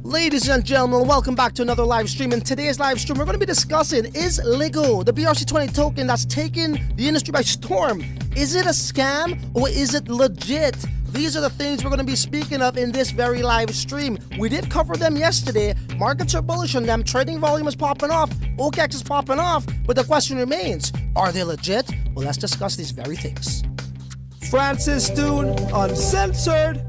Ladies and gentlemen, welcome back to another live stream. In today's live stream, we're going to be discussing, is Ligo, the BRC-20 token that's taken the industry by storm, is it a scam or is it legit? These are the things we're going to be speaking of in this very live stream. We did cover them yesterday. Markets are bullish on them. Trading volume is popping off. okex is popping off. But the question remains, are they legit? Well, let's discuss these very things. Francis Dune, Uncensored.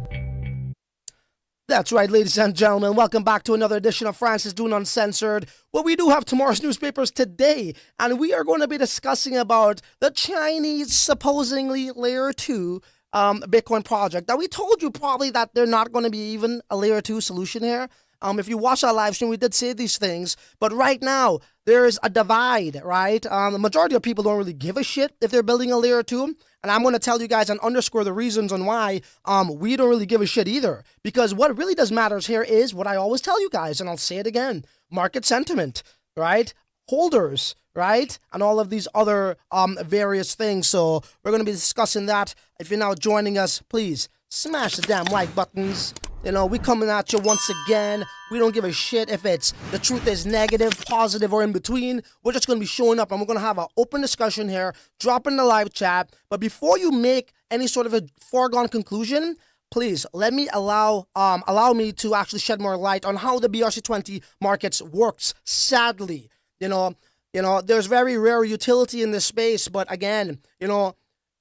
That's right, ladies and gentlemen. Welcome back to another edition of Francis Dune Uncensored, where we do have tomorrow's newspapers today, and we are going to be discussing about the Chinese supposedly layer 2 Bitcoin project. Now, we told you probably that they're not going to be even a layer 2 solution here. If you watch our live stream, we did say these things, but right now, there's a divide, right? The majority of people don't really give a shit if they're building a layer 2, and I'm going to tell you guys and underscore the reasons on why we don't really give a shit either. Because what really does matters here is what I always tell you guys, and I'll say it again, market sentiment, right? Holders, right? And all of these other various things. So we're going to be discussing that. If you're now joining us, please smash the damn like buttons. You know, we coming at you once again. We don't give a shit if it's the truth is negative, positive, or in between. We're just going to be showing up and we're going to have an open discussion here, drop in the live chat. But before you make any sort of a foregone conclusion, please let me allow me to actually shed more light on how the BRC-20 markets works. Sadly, you know, there's very rare utility in this space, but again,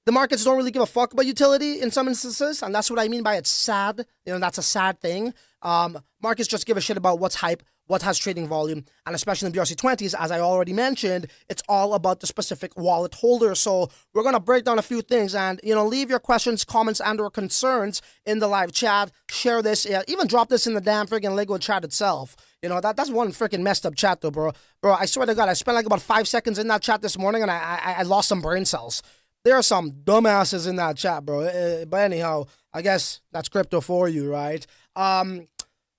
the markets don't really give a fuck about utility in some instances, and that's what I mean by it's sad. That's a sad thing. Markets just give a shit about what's hype, what has trading volume, and especially in the BRC-20s, as I already mentioned, it's all about the specific wallet holder. So we're going to break down a few things and, leave your questions, comments, and or concerns in the live chat. Share this, even drop this in the damn freaking Ligo chat itself. That's one freaking messed up chat though, bro. Bro, I swear to God, I spent like about 5 seconds in that chat this morning and I lost some brain cells. There are some dumbasses in that chat, bro. But anyhow, I guess that's crypto for you, right?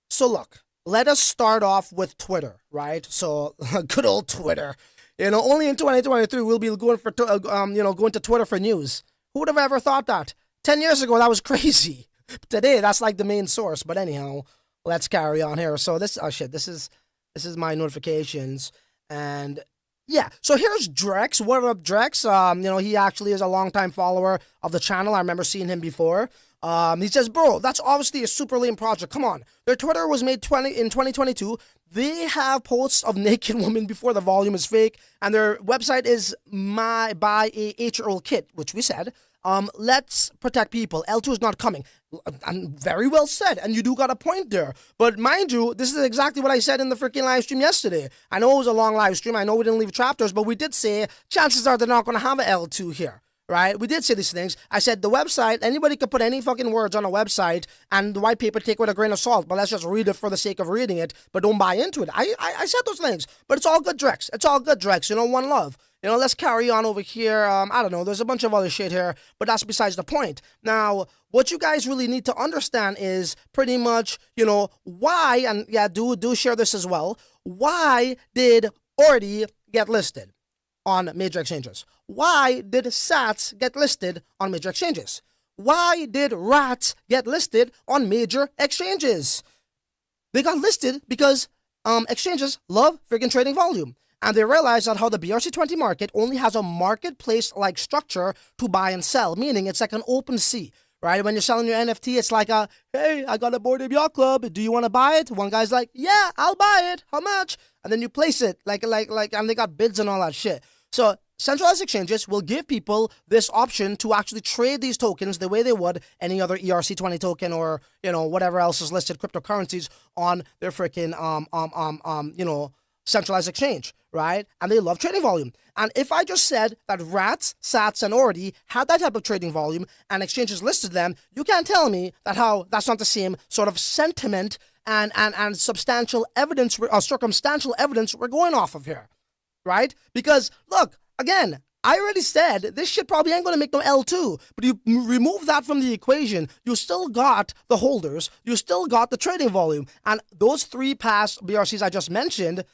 So look, let us start off with Twitter, right? So good old Twitter. Only in 2023 we'll be going for going to Twitter for news. Who would have ever thought that? 10 years ago that was crazy. Today that's like the main source. But anyhow, let's carry on here. So this is my notifications and. Yeah, so here's Drex. What up, Drex? He actually is a longtime follower of the channel. I remember seeing him before. He says, bro, that's obviously a super lame project. Come on. Their Twitter was made in 2022. They have posts of naked women before the volume is fake. And their website is by a 8-year-old kid, which we said. Let's protect people. L2 is not coming. And very well said. And you do got a point there. But mind you, this is exactly what I said in the freaking live stream yesterday. I know it was a long live stream. I know we didn't leave chapters, but we did say chances are they're not going to have an L2 here. Right? We did say these things. I said the website, anybody could put any fucking words on a website and the white paper take with a grain of salt, but let's just read it for the sake of reading it, but don't buy into it. I said those things, but it's all good, Drex. It's all good, Drex. One love. Let's carry on over here. I don't know. There's a bunch of other shit here, but that's besides the point. Now, what you guys really need to understand is pretty much, why, and yeah, do share this as well. Why did ORDI get listed on major exchanges? Why did SATS get listed on major exchanges? Why did RATS get listed on major exchanges? They got listed because exchanges love freaking trading volume. And they realized that how the BRC-20 market only has a marketplace-like structure to buy and sell, meaning it's like an open sea, right? When you're selling your NFT, it's like hey, I got a Bored Ape Yacht Club. Do you want to buy it? One guy's like, yeah, I'll buy it. How much? And then you place it, and they got bids and all that shit. So centralized exchanges will give people this option to actually trade these tokens the way they would any other ERC-20 token or, whatever else is listed cryptocurrencies on their freaking, centralized exchange, right? And they love trading volume. And if I just said that RATS, SATS, and ORDI had that type of trading volume and exchanges listed them, you can't tell me that how that's not the same sort of sentiment and substantial evidence or circumstantial evidence we're going off of here, right? Because, look, again, I already said this shit probably ain't going to make no L2, but you remove that from the equation, you still got the holders, you still got the trading volume, and those 3 past BRCs I just mentioned,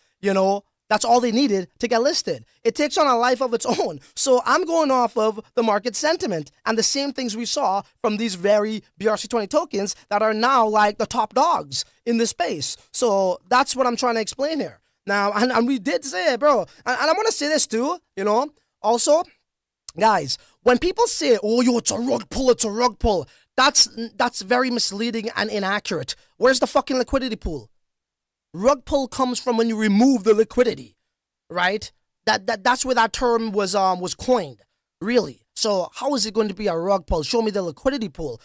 That's all they needed to get listed. It takes on a life of its own. So I'm going off of the market sentiment and the same things we saw from these very BRC-20 tokens that are now like the top dogs in this space. So that's what I'm trying to explain here. Now, and we did say it, bro. And I want to say this too, Also, guys, when people say, oh, yo, it's a rug pull, that's very misleading and inaccurate. Where's the fucking liquidity pool? Rug pull comes from when you remove the liquidity, right? That's where that term was coined, really. So how is it going to be a rug pull? Show me the liquidity pool.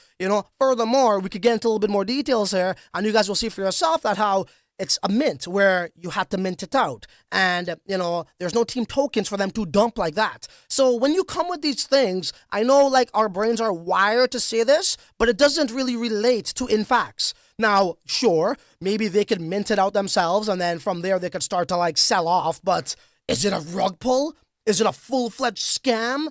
Furthermore, we could get into a little bit more details here, and you guys will see for yourself that how it's a mint where you have to mint it out. And, there's no team tokens for them to dump like that. So when you come with these things, I know like our brains are wired to say this, but it doesn't really relate to in facts. Now, sure, maybe they could mint it out themselves and then from there they could start to like sell off. But is it a rug pull? Is it a full-fledged scam?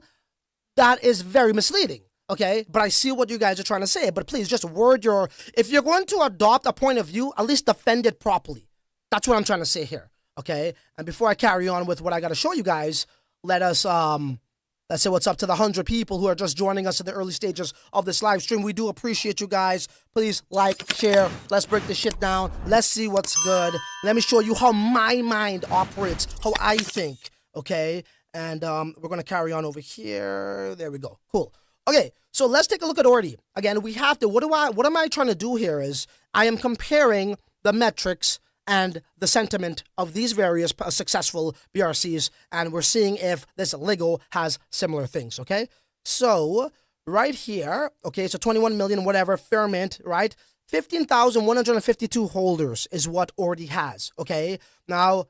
That is very misleading. Okay, but I see what you guys are trying to say. But please just if you're going to adopt a point of view, at least defend it properly. That's what I'm trying to say here. Okay, and before I carry on with what I got to show you guys, let's say what's up to the 100 people who are just joining us in the early stages of this live stream. We do appreciate you guys. Please like, share. Let's break this shit down. Let's see what's good. Let me show you how my mind operates, how I think. Okay, and we're gonna carry on over here. There we go. Cool. Okay, so let's take a look at ORDI. Again, we have to, what am I trying to do here is, I am comparing the metrics and the sentiment of these various successful BRCs, and we're seeing if this Ligo has similar things, okay? So, right here, okay, so 21 million, whatever, fair mint, right? 15,152 holders is what ORDI has, okay? Now,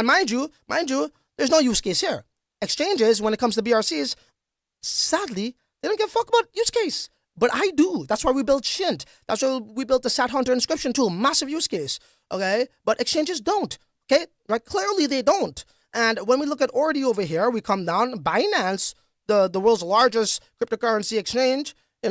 mind you, there's no use case here. Exchanges, when it comes to BRCs, sadly, they don't give a fuck about use case. But I do. That's why we built Shint. That's why we built the Sat Hunter inscription tool. Massive use case. Okay? But exchanges don't. Okay? Right? Clearly they don't. And when we look at ORDI over here, we come down. Binance, the world's largest cryptocurrency exchange, they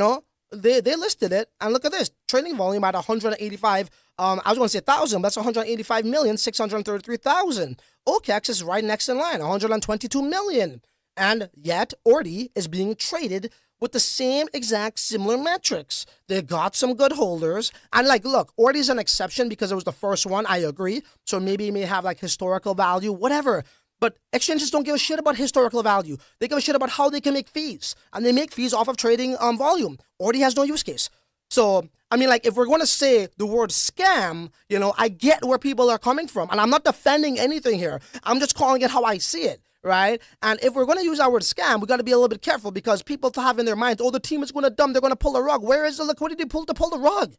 listed it. And look at this. Trading volume at 185, I was going to say 1,000. That's 185,633,000. okex is right next in line. 122 million. And yet, ORDI is being traded with the same exact similar metrics. They got some good holders. And look, ORDI is an exception because it was the first one, I agree. So maybe it may have historical value, whatever. But exchanges don't give a shit about historical value. They give a shit about how they can make fees. And they make fees off of trading volume. ORDI has no use case. So, if we're going to say the word scam, I get where people are coming from. And I'm not defending anything here. I'm just calling it how I see it. Right? And if we're going to use our word scam, we got to be a little bit careful because people have in their minds, the team is going to dump, they're going to pull the rug. Where is the liquidity pool to pull the rug?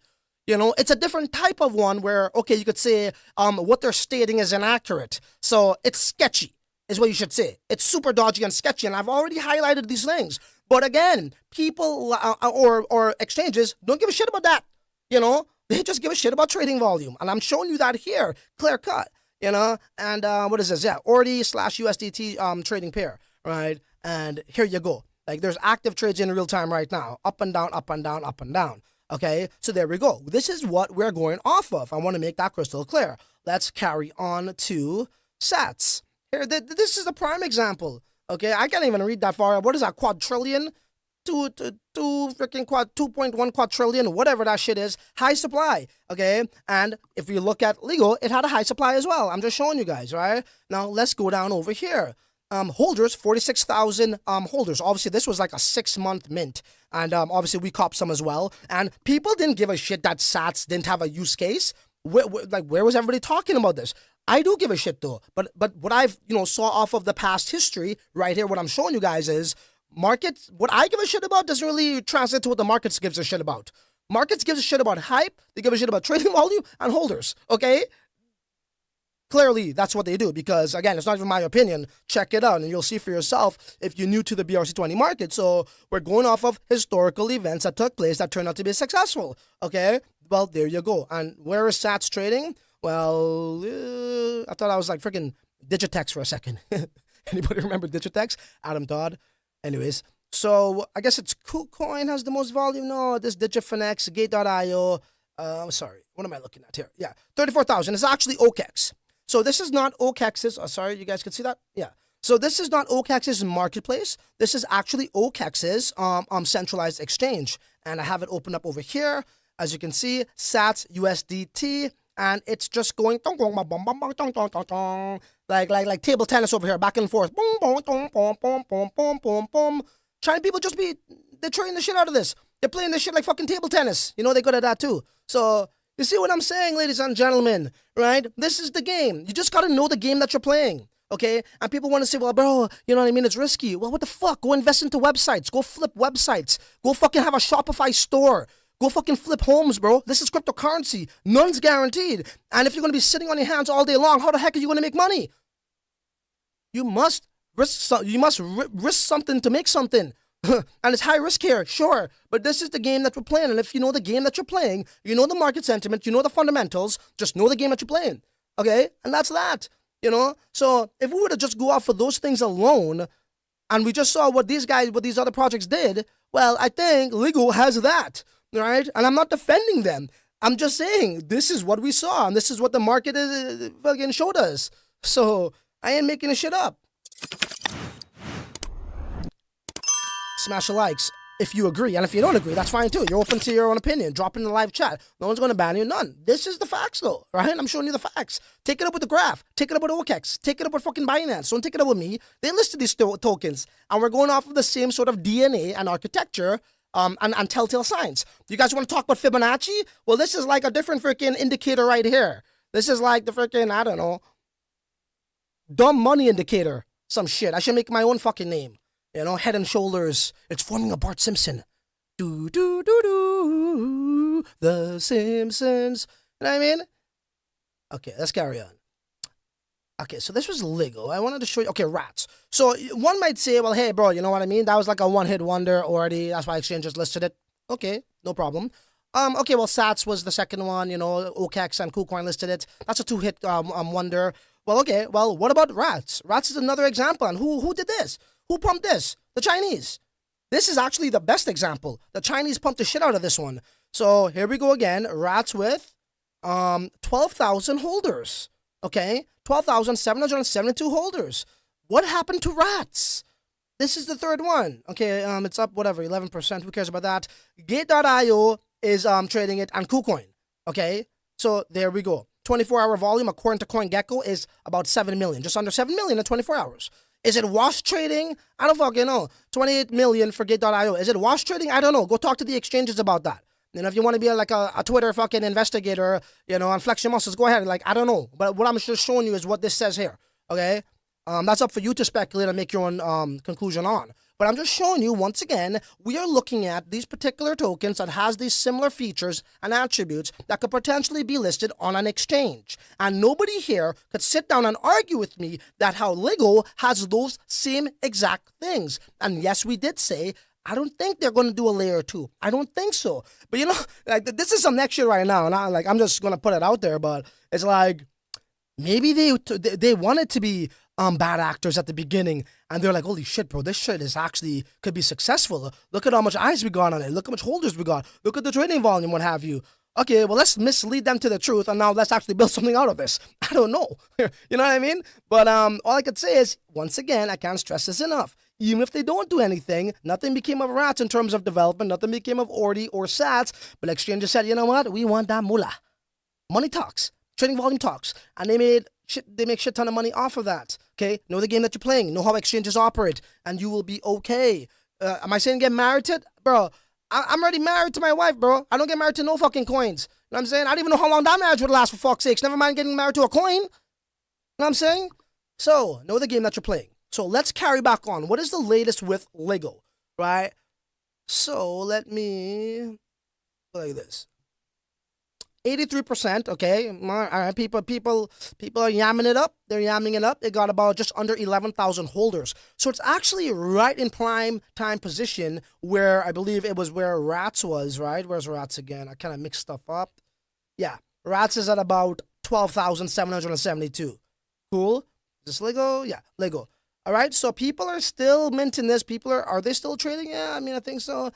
It's a different type of one where, okay, you could say what they're stating is inaccurate. So it's sketchy is what you should say. It's super dodgy and sketchy. And I've already highlighted these things. But again, people or exchanges don't give a shit about that. They just give a shit about trading volume. And I'm showing you that here, clear cut. And what is this? Yeah, ORDI/USDT trading pair, right? And here you go. There's active trades in real time right now. Up and down, up and down, up and down. Okay, so there we go. This is what we're going off of. I want to make that crystal clear. Let's carry on to SATs. Here, this is a prime example. Okay, I can't even read that far. What is that, quadrillion? 2.1 quadrillion, whatever that shit is, high supply, okay? And if you look at Ligo, it had a high supply as well. I'm just showing you guys, right? Now, let's go down over here. Holders, 46,000 holders. Obviously, this was like a 6-month mint. And obviously, we copped some as well. And people didn't give a shit that SATs didn't have a use case. Where was everybody talking about this? I do give a shit, though. But what I've, saw off of the past history right here, what I'm showing you guys is markets, what I give a shit about doesn't really translate to what the markets gives a shit about. Markets gives a shit about hype, they give a shit about trading volume and holders, okay? Clearly, that's what they do because, again, it's not even my opinion. Check it out and you'll see for yourself if you're new to the BRC-20 market. So we're going off of historical events that took place that turned out to be successful, okay? Well, there you go. And where is SATs trading? Well, I thought I was like freaking Digitex for a second. Anybody remember Digitex? Adam Todd. Anyways, so I guess it's KuCoin has the most volume. No, this Digifinex, Gate.io. Sorry, what am I looking at here? Yeah, 34,000. It's actually okex. So this is not okex's. Oh, sorry, you guys can see that? Yeah. So this is not okex's marketplace. This is actually okex's centralized exchange. And I have it opened up over here. As you can see, SATS USDT. And it's just going like table tennis over here, back and forth. Boom, boom, boom, boom, boom, boom, boom, boom, boom. Chinese people they're trading the shit out of this. They're playing this shit like fucking table tennis. You know, they're good at that too. So, you see what I'm saying, ladies and gentlemen, right? This is the game. You just gotta know the game that you're playing, okay? And people want to say, well, bro, you know what I mean? It's risky. Well, what the fuck? Go invest into websites. Go flip websites. Go fucking have a Shopify store. Go fucking flip homes, bro. This is cryptocurrency. None's guaranteed. And if you're going to be sitting on your hands all day long, how the heck are you going to make money? You must risk something to make something. And it's high risk here, sure. But this is the game that we're playing. And if you know the game that you're playing, you know the market sentiment, you know the fundamentals, just know the game that you're playing. Okay? And that's that. You know? So if we were to just go off for those things alone, and we just saw what these other projects did, well, I think Ligo has that. Right? And I'm not defending them. I'm just saying this is what we saw, and this is what the market is fucking showed us. So I ain't making this shit up. Smash the likes if you agree, and if you don't agree, that's fine too. You're open to your own opinion. Drop in the live chat. No one's going to ban you. None. This is the facts, though, right? I'm showing you the facts. Take it up with the graph. Take it up with OKEx. Take it up with fucking Binance. Don't take it up with me. They listed these tokens, and we're going off of the same sort of DNA and architecture. And telltale signs. You guys want to talk about Fibonacci? Well, this is like a different freaking indicator right here. This is like the freaking, I don't know, dumb money indicator. Some shit. I should make my own fucking name. You know, Head and Shoulders. It's forming a Bart Simpson. Do, do, do, do. The Simpsons. You know what I mean? Okay, let's carry on. Okay, so this was Ligo. I wanted to show you. Okay, RATS. So one might say, well, hey, bro, you know what I mean? That was like a one-hit wonder already. That's why Exchange just listed it. Okay, no problem. Okay, well, SATS was the second one. You know, okex and KuCoin listed it. That's a two-hit wonder. Well, okay. Well, what about RATS? RATS is another example. And who did this? Who pumped this? The Chinese. This is actually the best example. The Chinese pumped the shit out of this one. So here we go again. RATS with 12,000 holders. Okay, 12,772 holders. What happened to RATS? This is the third one. Okay, it's up, whatever, 11%. Who cares about that? Gate.io is trading it, and KuCoin. Okay, so there we go. 24-hour volume, according to CoinGecko, is about 7 million. Just under 7 million in 24 hours. Is it wash trading? I don't fucking know. 28 million for Gate.io. Is it wash trading? I don't know. Go talk to the exchanges about that. You know, if you want to be like a Twitter fucking investigator, you know, and flex your muscles, go ahead. Like, I don't know. But what I'm just showing you is what this says here. Okay? That's up for you to speculate and make your own conclusion on. But I'm just showing you, once again, we are looking at these particular tokens that has these similar features and attributes that could potentially be listed on an exchange. And nobody here could sit down and argue with me that how Ligo has those same exact things. And yes, we did say, I don't think they're going to do a layer 2. I don't think so. But you know, like, this is some next shit right now, and I'm just going to put it out there, but it's like, maybe they wanted to be bad actors at the beginning, and they're like, holy shit, bro, this shit is actually could be successful. Look at how much eyes we got on it. Look how much holders we got. Look at the trading volume, what have you. Okay, well, let's mislead them to the truth, and now let's actually build something out of this. I don't know. You know what I mean? But all I could say is, once again, I can't stress this enough. Even if they don't do anything, nothing became of RATS in terms of development, nothing became of ORDI or SATS, but exchanges said, you know what? We want that moolah. Money talks. Trading volume talks. And they make shit ton of money off of that. Okay? Know the game that you're playing. Know how exchanges operate. And you will be okay. Am I saying get married to it? Bro, I'm already married to my wife, bro. I don't get married to no fucking coins. You know what I'm saying? I don't even know how long that marriage would last, for fuck's sakes. Never mind getting married to a coin. You know what I'm saying? So, know the game that you're playing. So let's carry back on. What is the latest with Ligo, right? So let me play like this. 83%, okay. All right, people are yamming it up. They're yamming it up. They got about just under 11,000 holders. So it's actually right in prime time position where I believe it was where RATS was, right? Where's RATS again? I kind of mixed stuff up. Yeah, RATS is at about 12,772. Cool. Is this Ligo? Yeah, Ligo. All right, so people are still minting this. Are they still trading? Yeah, I mean, I think so.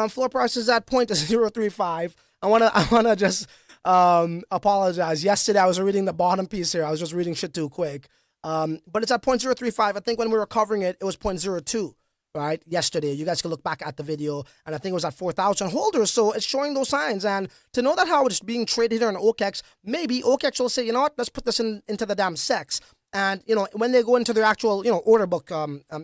Floor price is at 0.035. I wanna just Apologize. Yesterday I was reading the bottom piece here. I was just reading shit too quick. But it's at 0.035. I think when we were covering it, it was 0.02. Right, yesterday. You guys can look back at the video, and I think it was at 4,000 holders, so it's showing those signs. And to know that how it's being traded here on okex, maybe okex will say, you know what, let's put this into the damn SEX. And, you know, when they go into their actual, you know, order book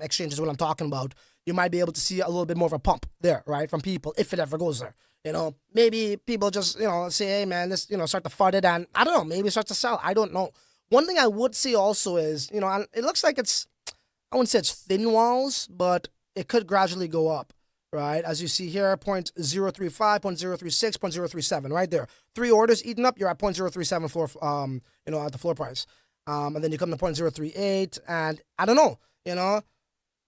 exchange is what I'm talking about, you might be able to see a little bit more of a pump there, right, from people, if it ever goes there. You know, maybe people just, you know, say, hey, man, this, you know, start to fud it, and I don't know, maybe start to sell. I don't know. One thing I would say also is, you know, and it looks like it's, I wouldn't say it's thin walls, but it could gradually go up, right? As you see here, 0.035, 0.036, 0.037, right there. 3 orders eaten up, you're at 0.037 floor, you know, at the floor price. And then you come to 0.038, and I don't know, you know.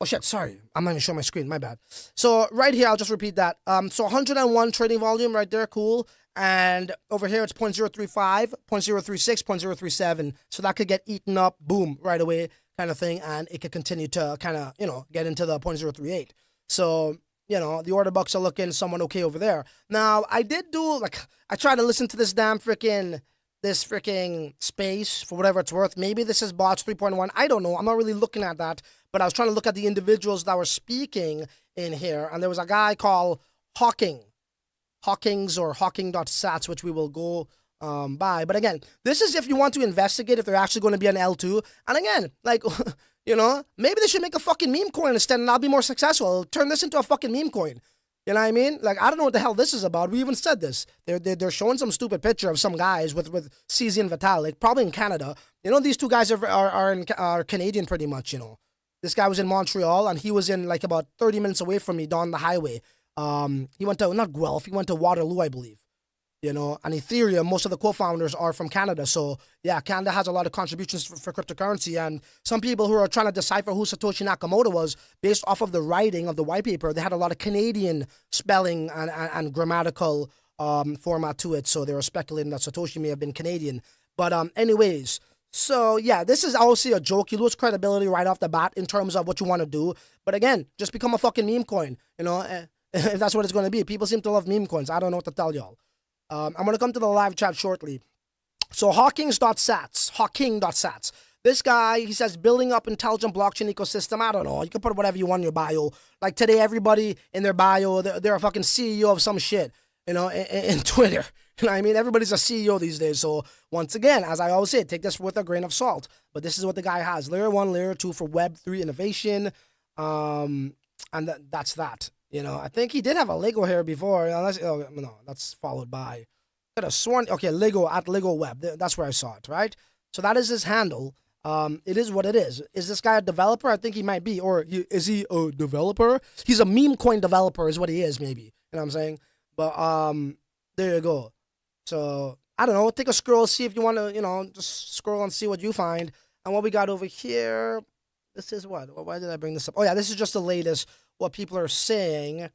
Oh shit, sorry, I'm not even showing my screen, my bad. So right here, I'll just repeat that. So 101 trading volume right there, cool. And over here, it's 0.035, 0.036, 0.037. So that could get eaten up, boom, right away, kind of thing, and it could continue to kind of, you know, get into the 0.038. So, you know, the order books are looking somewhat okay over there. Now, I did do, like, I tried to listen to this damn freaking space for whatever it's worth. Maybe this is bots 3.1. I don't know. I'm not really looking at that, but I was trying to look at the individuals that were speaking in here, and there was a guy called Hawkings or Hawking.sats, which we will go by. But again, this is if you want to investigate if they're actually going to be an L2. And again, like, you know, maybe they should make a fucking meme coin instead and I'll be more successful. Turn this into a fucking meme coin. You know what I mean? Like, I don't know what the hell this is about. We even said this. They're showing some stupid picture of some guys with CZ and Vitalik, probably in Canada. You know, these two guys are Canadian pretty much, you know. This guy was in Montreal and he was in like about 30 minutes away from me down the highway. He went to, not Guelph, he went to Waterloo, I believe. You know, and Ethereum, most of the co-founders are from Canada. So, yeah, Canada has a lot of contributions for cryptocurrency. And some people who are trying to decipher who Satoshi Nakamoto was, based off of the writing of the white paper, they had a lot of Canadian spelling and grammatical format to it. So they were speculating that Satoshi may have been Canadian. But anyways, so, yeah, this is obviously a joke. You lose credibility right off the bat in terms of what you want to do. But again, just become a fucking meme coin, you know, if that's what it's going to be. People seem to love meme coins. I don't know what to tell y'all. I'm going to come to the live chat shortly. So Hawking.sats. This guy, he says, building up intelligent blockchain ecosystem. I don't know. You can put whatever you want in your bio. Like today, everybody in their bio, they're a fucking CEO of some shit, you know, in Twitter. You know what I mean? Everybody's a CEO these days. So once again, as I always say, take this with a grain of salt. But this is what the guy has. Layer 1, Layer 2 for Web3 innovation. And that's that. You know, I think he did have a Ligo here before. Unless, oh, no, that's followed by. Could have sworn. Okay, Ligo at Ligo Web. That's where I saw it, right? So that is his handle. It is what it is. Is this guy a developer? I think he might be. Or is he a developer? He's a meme coin developer, is what he is, maybe. You know what I'm saying? But there you go. So I don't know. Take a scroll, see if you want to. You know, just scroll and see what you find. And what we got over here. This is what? Why did I bring this up? Oh yeah, this is just the latest. What people are saying,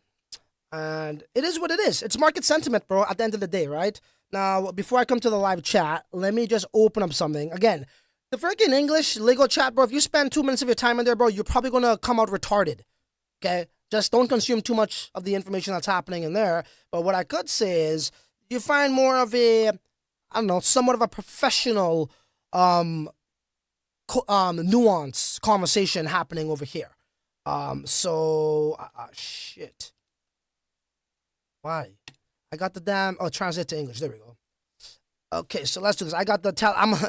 and it is what it is. It's market sentiment, bro, at the end of the day, right? Now, before I come to the live chat, let me just open up something. Again, the freaking English Ligo chat, bro, if you spend 2 minutes of your time in there, bro, you're probably going to come out retarded, okay? Just don't consume too much of the information that's happening in there. But what I could say is you find more of a, I don't know, somewhat of a professional nuance conversation happening over here. Shit. Why? I got the damn, translate to English. There we go. Okay, so let's do this. I got the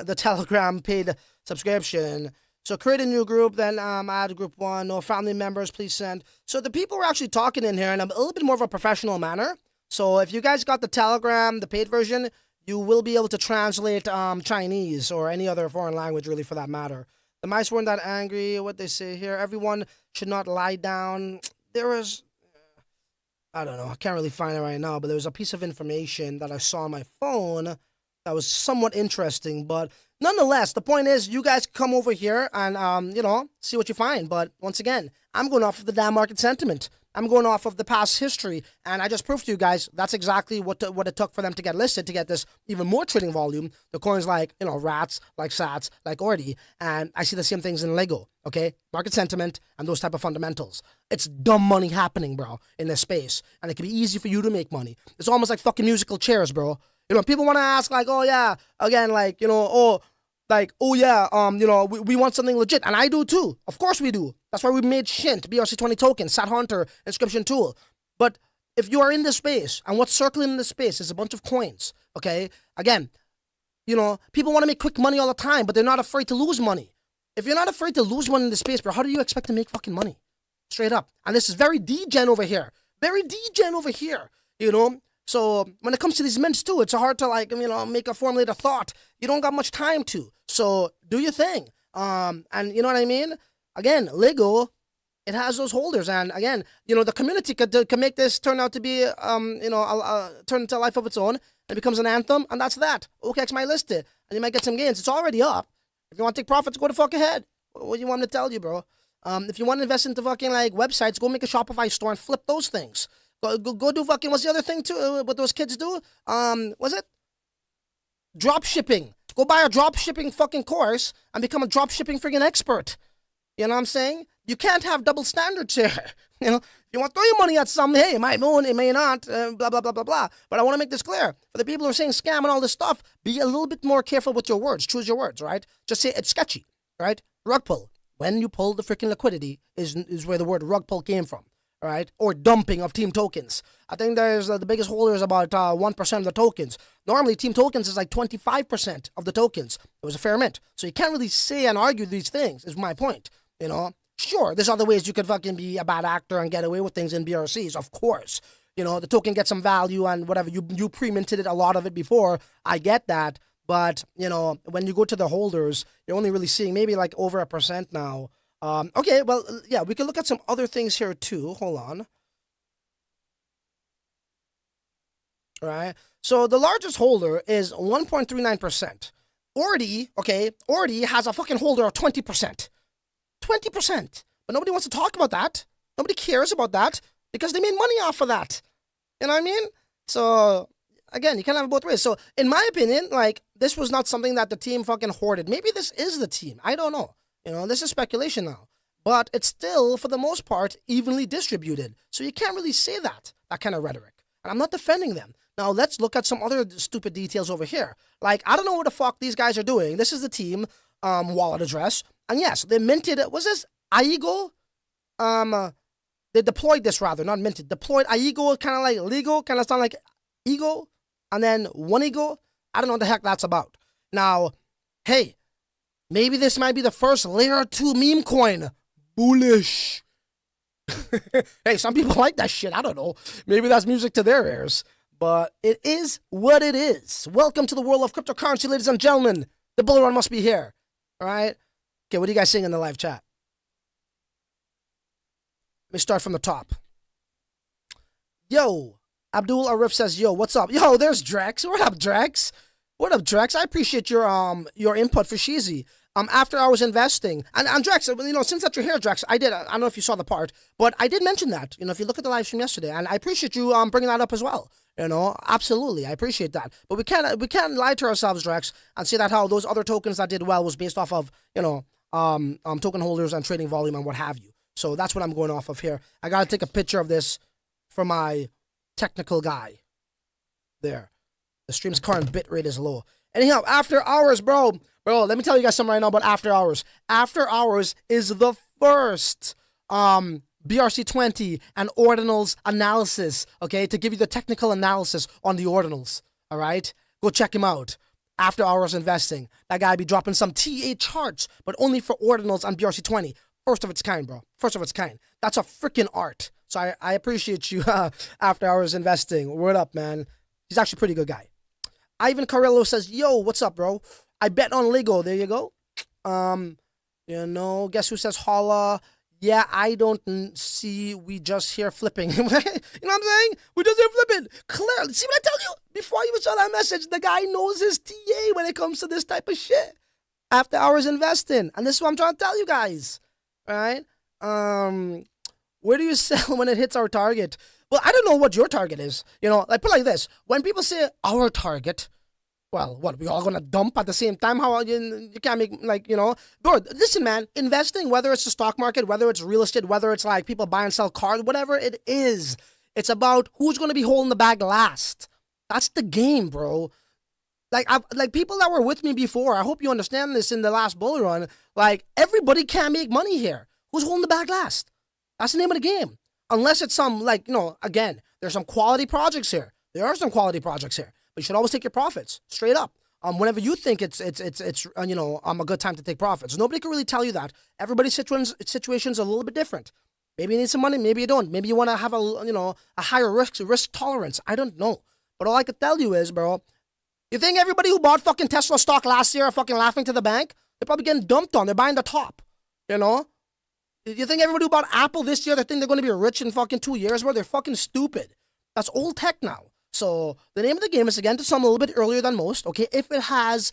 the Telegram paid subscription. So create a new group, then add group 1. No family members, please send. So the people were actually talking in here in a little bit more of a professional manner. So if you guys got the Telegram, the paid version, you will be able to translate Chinese or any other foreign language, really, for that matter. The mice weren't that angry. What they say here, everyone should not lie down. There was, I don't know, I can't really find it right now, but there was a piece of information that I saw on my phone that was somewhat interesting. But nonetheless, the point is, you guys come over here and, you know, see what you find. But once again, I'm going off of the damn market sentiment. I'm going off of the past history, and I just proved to you guys that's exactly what it took for them to get listed, to get this even more trading volume. The coins like, you know, RATS, like SATS, like ORDI, and I see the same things in Ligo, okay? Market sentiment and those type of fundamentals. It's dumb money happening, bro, in this space, and it can be easy for you to make money. It's almost like fucking musical chairs, bro. You know, people want to ask like, oh yeah, again, like, you know, oh, like, oh yeah, you know, we want something legit, and I do too. Of course we do. That's why we made Shint, BRC-20 token, Sat Hunter, inscription tool. But if you are in this space, and what's circling in this space is a bunch of coins, okay? Again, you know, people want to make quick money all the time, but they're not afraid to lose money. If you're not afraid to lose money in this space, bro, how do you expect to make fucking money? Straight up. And this is very degen over here. Very degen over here, you know? So when it comes to these mints too, it's hard to like, you know, make a formulated thought. You don't got much time to. So do your thing. And you know what I mean? Again, Ligo, it has those holders. And again, you know, the community could make this turn out to be, you know, turn into a life of its own. It becomes an anthem, and that's that. okex might list it, and you might get some gains. It's already up. If you want to take profits, go the fuck ahead. What do you want me to tell you, bro? If you want to invest into fucking like websites, go make a Shopify store and flip those things. Go do fucking, what's the other thing too? What those kids do? Was it? Drop shipping. Go buy a drop shipping fucking course and become a drop shipping freaking expert. You know what I'm saying? You can't have double standards here. You know, if you want to throw your money at something, hey, it might moon, it may not, blah, blah, blah, blah, blah. But I want to make this clear. For the people who are saying scam and all this stuff, be a little bit more careful with your words. Choose your words, right? Just say it's sketchy, right? Rug pull. When you pull the freaking liquidity is where the word rug pull came from, all right? Or dumping of team tokens. I think there's the biggest holder is about 1% of the tokens. Normally, team tokens is like 25% of the tokens. It was a fair mint. So you can't really say and argue these things, is my point, you know? Sure, there's other ways you could fucking be a bad actor and get away with things in BRCs, of course. You know, the token gets some value and whatever. You pre-minted it, a lot of it before. I get that. But, you know, when you go to the holders, you're only really seeing maybe like over 1% now. Okay, well, yeah, we can look at some other things here too. Hold on. All right. So the largest holder is 1.39%. ORDI, okay, ORDI has a fucking holder of 20%. 20%. But nobody wants to talk about that. Nobody cares about that because they made money off of that. You know what I mean? So, again, you can't have it both ways. So, in my opinion, like, this was not something that the team fucking hoarded. Maybe this is the team. I don't know. You know, this is speculation now. But it's still, for the most part, evenly distributed. So you can't really say that kind of rhetoric. And I'm not defending them. Now, let's look at some other stupid details over here. Like, I don't know what the fuck these guys are doing. This is the team wallet address. And yes, they minted, was this Aigo? They deployed this rather, not minted. Deployed Aigo, kind of like Ligo, kind of sound like Ego, and then one Ego. I don't know what the heck that's about. Now, hey, maybe this might be the first layer 2 meme coin. Bullish. Hey, some people like that shit. I don't know. Maybe that's music to their ears. But it is what it is. Welcome to the world of cryptocurrency, ladies and gentlemen. The bull run must be here. All right? Okay, what are you guys saying in the live chat? Let me start from the top. Yo, Abdul Arif says, yo, what's up? Yo, there's Drex. What up, Drex? What up, Drex? I appreciate your input for Sheezy. After I was investing, and Drex, you know, since that you're here, Drex, I don't know if you saw the part, but I did mention that, you know, if you look at the live stream yesterday, and I appreciate you bringing that up as well. You know, absolutely, I appreciate that. But we can't lie to ourselves, Drex, and say that how those other tokens that did well was based off of, you know, token holders and trading volume and what have you. So that's what I'm going off of here. I gotta take a picture of this for my technical guy. There. The stream's current bit rate is low. Anyhow, after hours, bro, let me tell you guys something right now about after hours. After hours is the first BRC-20 and Ordinals analysis, okay, to give you the technical analysis on the Ordinals, all right? Go check him out. After hours investing. That guy be dropping some TA charts, but only for Ordinals on BRC-20. First of its kind, bro. First of its kind. That's a freaking art. So I appreciate you after hours investing. Word up, man. He's actually a pretty good guy. Ivan Carrillo says, yo, what's up, bro? I bet on Ligo. There you go. You know, guess who says holla? Yeah, I don't see. We just hear flipping. You know what I'm saying? We just hear flipping. Clearly. See what I tell you? Before you even saw that message, the guy knows his TA when it comes to this type of shit. After hours investing. And this is what I'm trying to tell you guys. All right? Where do you sell when it hits our target? Well, I don't know what your target is. You know, like put it like this. When people say our target, well, what, we all gonna dump at the same time? How you can't make, like, you know, bro, listen, man, investing, whether it's the stock market, whether it's real estate, whether it's like people buy and sell cars, whatever it is, it's about who's gonna be holding the bag last. That's the game, bro. Like people that were with me before, I hope you understand this in the last bull run. Like, everybody can't make money here. Who's holding the bag last? That's the name of the game. Unless it's some, like, again, there's some quality projects here. There are some quality projects here. But you should always take your profits, straight up. Whenever you think it's a good time to take profits. Nobody can really tell you that. Everybody's situation's a little bit different. Maybe you need some money, maybe you don't. Maybe you want to have a higher risk tolerance. I don't know. But all I can tell you is, bro, you think everybody who bought fucking Tesla stock last year are fucking laughing to the bank? They're probably getting dumped on. They're buying the top, You think everybody who bought Apple this year, they think they're going to be rich in fucking 2 years, bro? They're fucking stupid. That's old tech now. So the name of the game is, again, to some a little bit earlier than most, okay? If it has,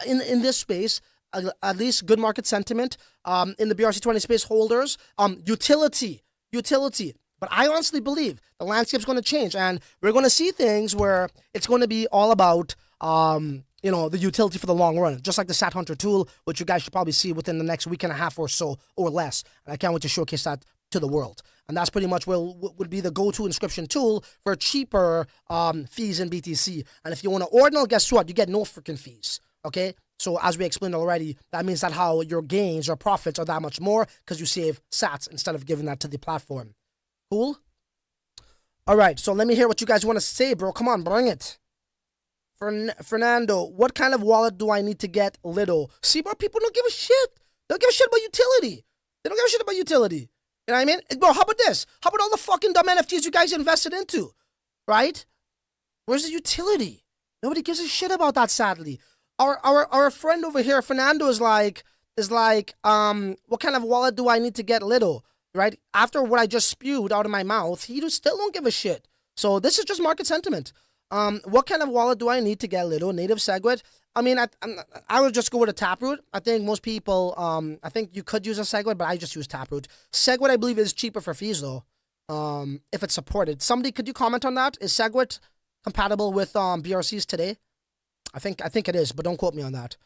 in this space, at least good market sentiment, in the BRC-20 space holders, utility. But I honestly believe the landscape's going to change, and we're going to see things where it's going to be all about, the utility for the long run, just like the Sat Hunter tool, which you guys should probably see within the next week and a half or so, or less. And I can't wait to showcase that to the world. And that's pretty much what would be the go-to inscription tool for cheaper fees in BTC. And if you want to ordinal, guess what? You get no freaking fees, okay? So as we explained already, that means that how your gains or profits are that much more because you save sats instead of giving that to the platform. Cool? All right, so let me hear what you guys want to say, bro. Come on, bring it. Fernando, what kind of wallet do I need to get little? See, bro, people don't give a shit. They don't give a shit about utility. They don't give a shit about utility. You know what I mean? Bro, how about this? How about all the fucking dumb NFTs you guys invested into? Right? Where's the utility? Nobody gives a shit about that, sadly. Our friend over here, Fernando, is like, what kind of wallet do I need to get little? Right? After what I just spewed out of my mouth, he still don't give a shit. So this is just market sentiment. What kind of wallet do I need to get little? Native SegWit? I mean, I would just go with a Taproot. I think most people, I think you could use a SegWit, but I just use Taproot. SegWit, I believe, is cheaper for fees, though, if it's supported. Somebody, could you comment on that? Is SegWit compatible with BRCs today? I think it is, but don't quote me on that.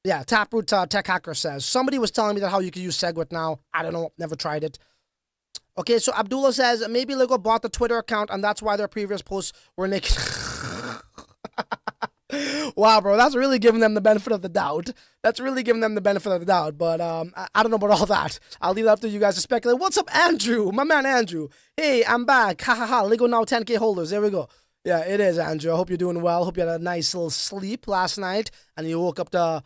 Yeah, Taproot Tech Hacker says. Somebody was telling me that how you could use SegWit now. I don't know. Never tried it. Okay, so Abdullah says, maybe Ligo bought the Twitter account, and that's why their previous posts were naked. Wow, bro, that's really giving them the benefit of the doubt. But I don't know about all that. I'll leave that up to you guys to speculate. What's up, Andrew? My man, Andrew. Hey, I'm back. Ha ha ha. Ligo now 10K holders. There we go. Yeah, it is, Andrew. I hope you're doing well. Hope you had a nice little sleep last night, and you woke up to,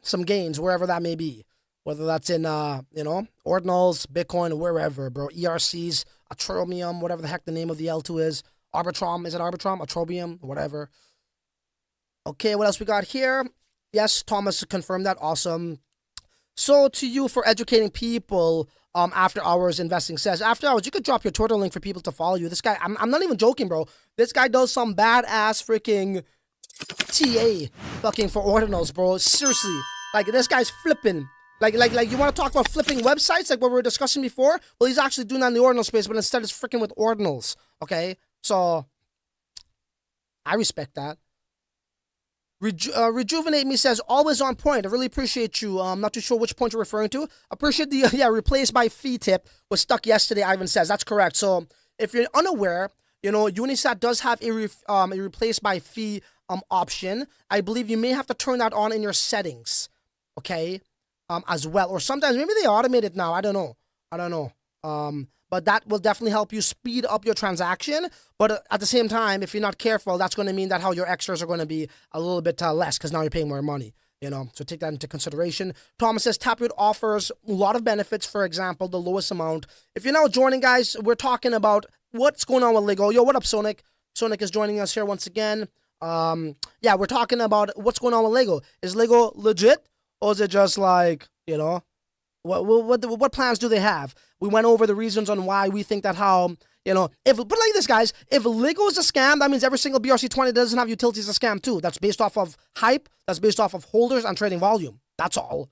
some gains, wherever that may be. Whether that's in, Ordinals, Bitcoin, wherever, bro. ERCs, Atromium, whatever the heck the name of the L2 is. Arbitrum, is it Arbitrum? Atromium, whatever. Okay, what else we got here? Yes, Thomas confirmed that. Awesome. So to you for educating people, after hours investing says, after hours, you could drop your Twitter link for people to follow you. This guy, I'm not even joking, bro. This guy does some badass freaking TA fucking for Ordinals, bro. Seriously. Like, this guy's flipping. Like you want to talk about flipping websites like what we were discussing before? Well, he's actually doing that in the Ordinal space, but instead it's freaking with Ordinals. Okay? So, I respect that. Rejuvenate Me says, always on point. I really appreciate you. I'm not too sure which point you're referring to. Appreciate the, replaced by fee tip was stuck yesterday, Ivan says. That's correct. So, if you're unaware, Unisat does have a replace by fee option. I believe you may have to turn that on in your settings. Okay? As well. Or sometimes, maybe they automate it now. I don't know. But that will definitely help you speed up your transaction. But at the same time, if you're not careful, that's going to mean that how your extras are going to be a little bit less because now you're paying more money. So take that into consideration. Thomas says Taproot offers a lot of benefits. For example, the lowest amount. If you're now joining, guys, we're talking about what's going on with Ligo. Yo, what up, Sonic? Sonic is joining us here once again. We're talking about what's going on with Ligo. Is Ligo legit? Or is it just like, what plans do they have? We went over the reasons on why we think that how, but like this, guys, if Ligo is a scam, that means every single BRC-20 doesn't have utility is a scam too. That's based off of hype. That's based off of holders and trading volume. That's all.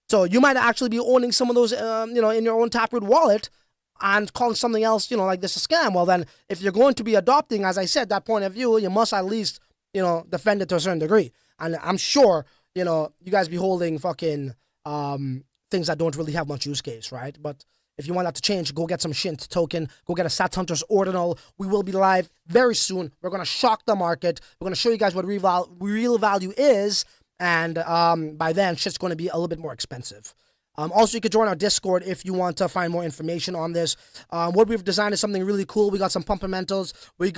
So you might actually be owning some of those, in your own Taproot wallet and calling something else, like this a scam. Well, then if you're going to be adopting, as I said, that point of view, you must at least, defend it to a certain degree. And I'm sure, you guys be holding fucking, things that don't really have much use case, right? But If you want that to change, go get some Shint token. Go get a Sats Hunters Ordinal. We will be live very soon. We're going to shock the market. We're going to show you guys what real value is. And by then, shit's going to be a little bit more expensive. Also, you could join our Discord if you want to find more information on this. What we've designed is something really cool. We got some fundamentals. We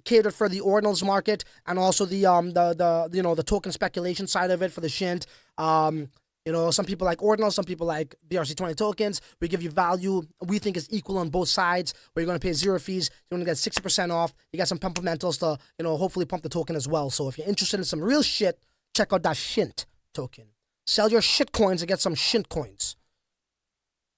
catered for the ordinals market and also the token speculation side of it for the Shint. Some people like ordinals, some people like BRC-20 tokens. We give you value we think is equal on both sides, where you're going to pay 0 fees. You're going to get 60% off. You got some fundamentals to hopefully pump the token as well. So if you're interested in some real shit, check out that Shint token. Sell your shit coins and get some Shint coins.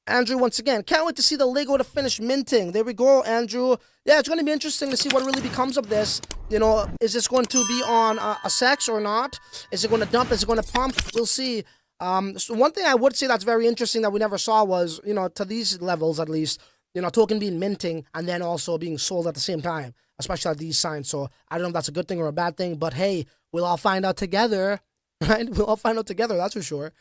Andrew, once again, can't wait to see the Ligo to finish minting. There we go, Andrew. Yeah, it's going to be interesting to see what really becomes of this. Is this going to be on a sex or not? Is it going to dump? Is it going to pump? We'll see. So one thing I would say that's very interesting that we never saw was, to these levels at least, token being minting and then also being sold at the same time, especially at these signs. So I don't know if that's a good thing or a bad thing, but hey, we'll all find out together. Right? We'll all find out together, that's for sure.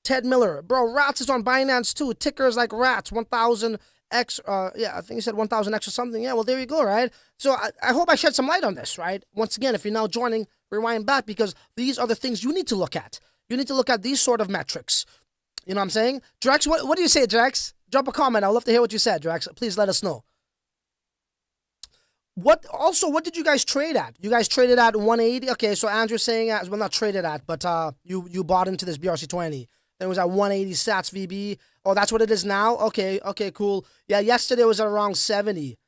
Ted Miller. Bro, RATS is on Binance too. Tickers like RATS, 1000X. I think he said 1000X or something. Yeah, well, there you go, right? So I hope I shed some light on this, right? Once again, if you're now joining, rewind back because these are the things you need to look at. You need to look at these sort of metrics. You know what I'm saying? Drex, what do you say, Drex? Drop a comment. I'd love to hear what you said, Drex. Please let us know. What did you guys trade at? You guys traded at 180? Okay, so Andrew's saying, well, not traded at, but you bought into this BRC-20. Then it was at 180 sats VB. Oh, that's what it is now? Okay, cool. Yeah, yesterday was at around 70.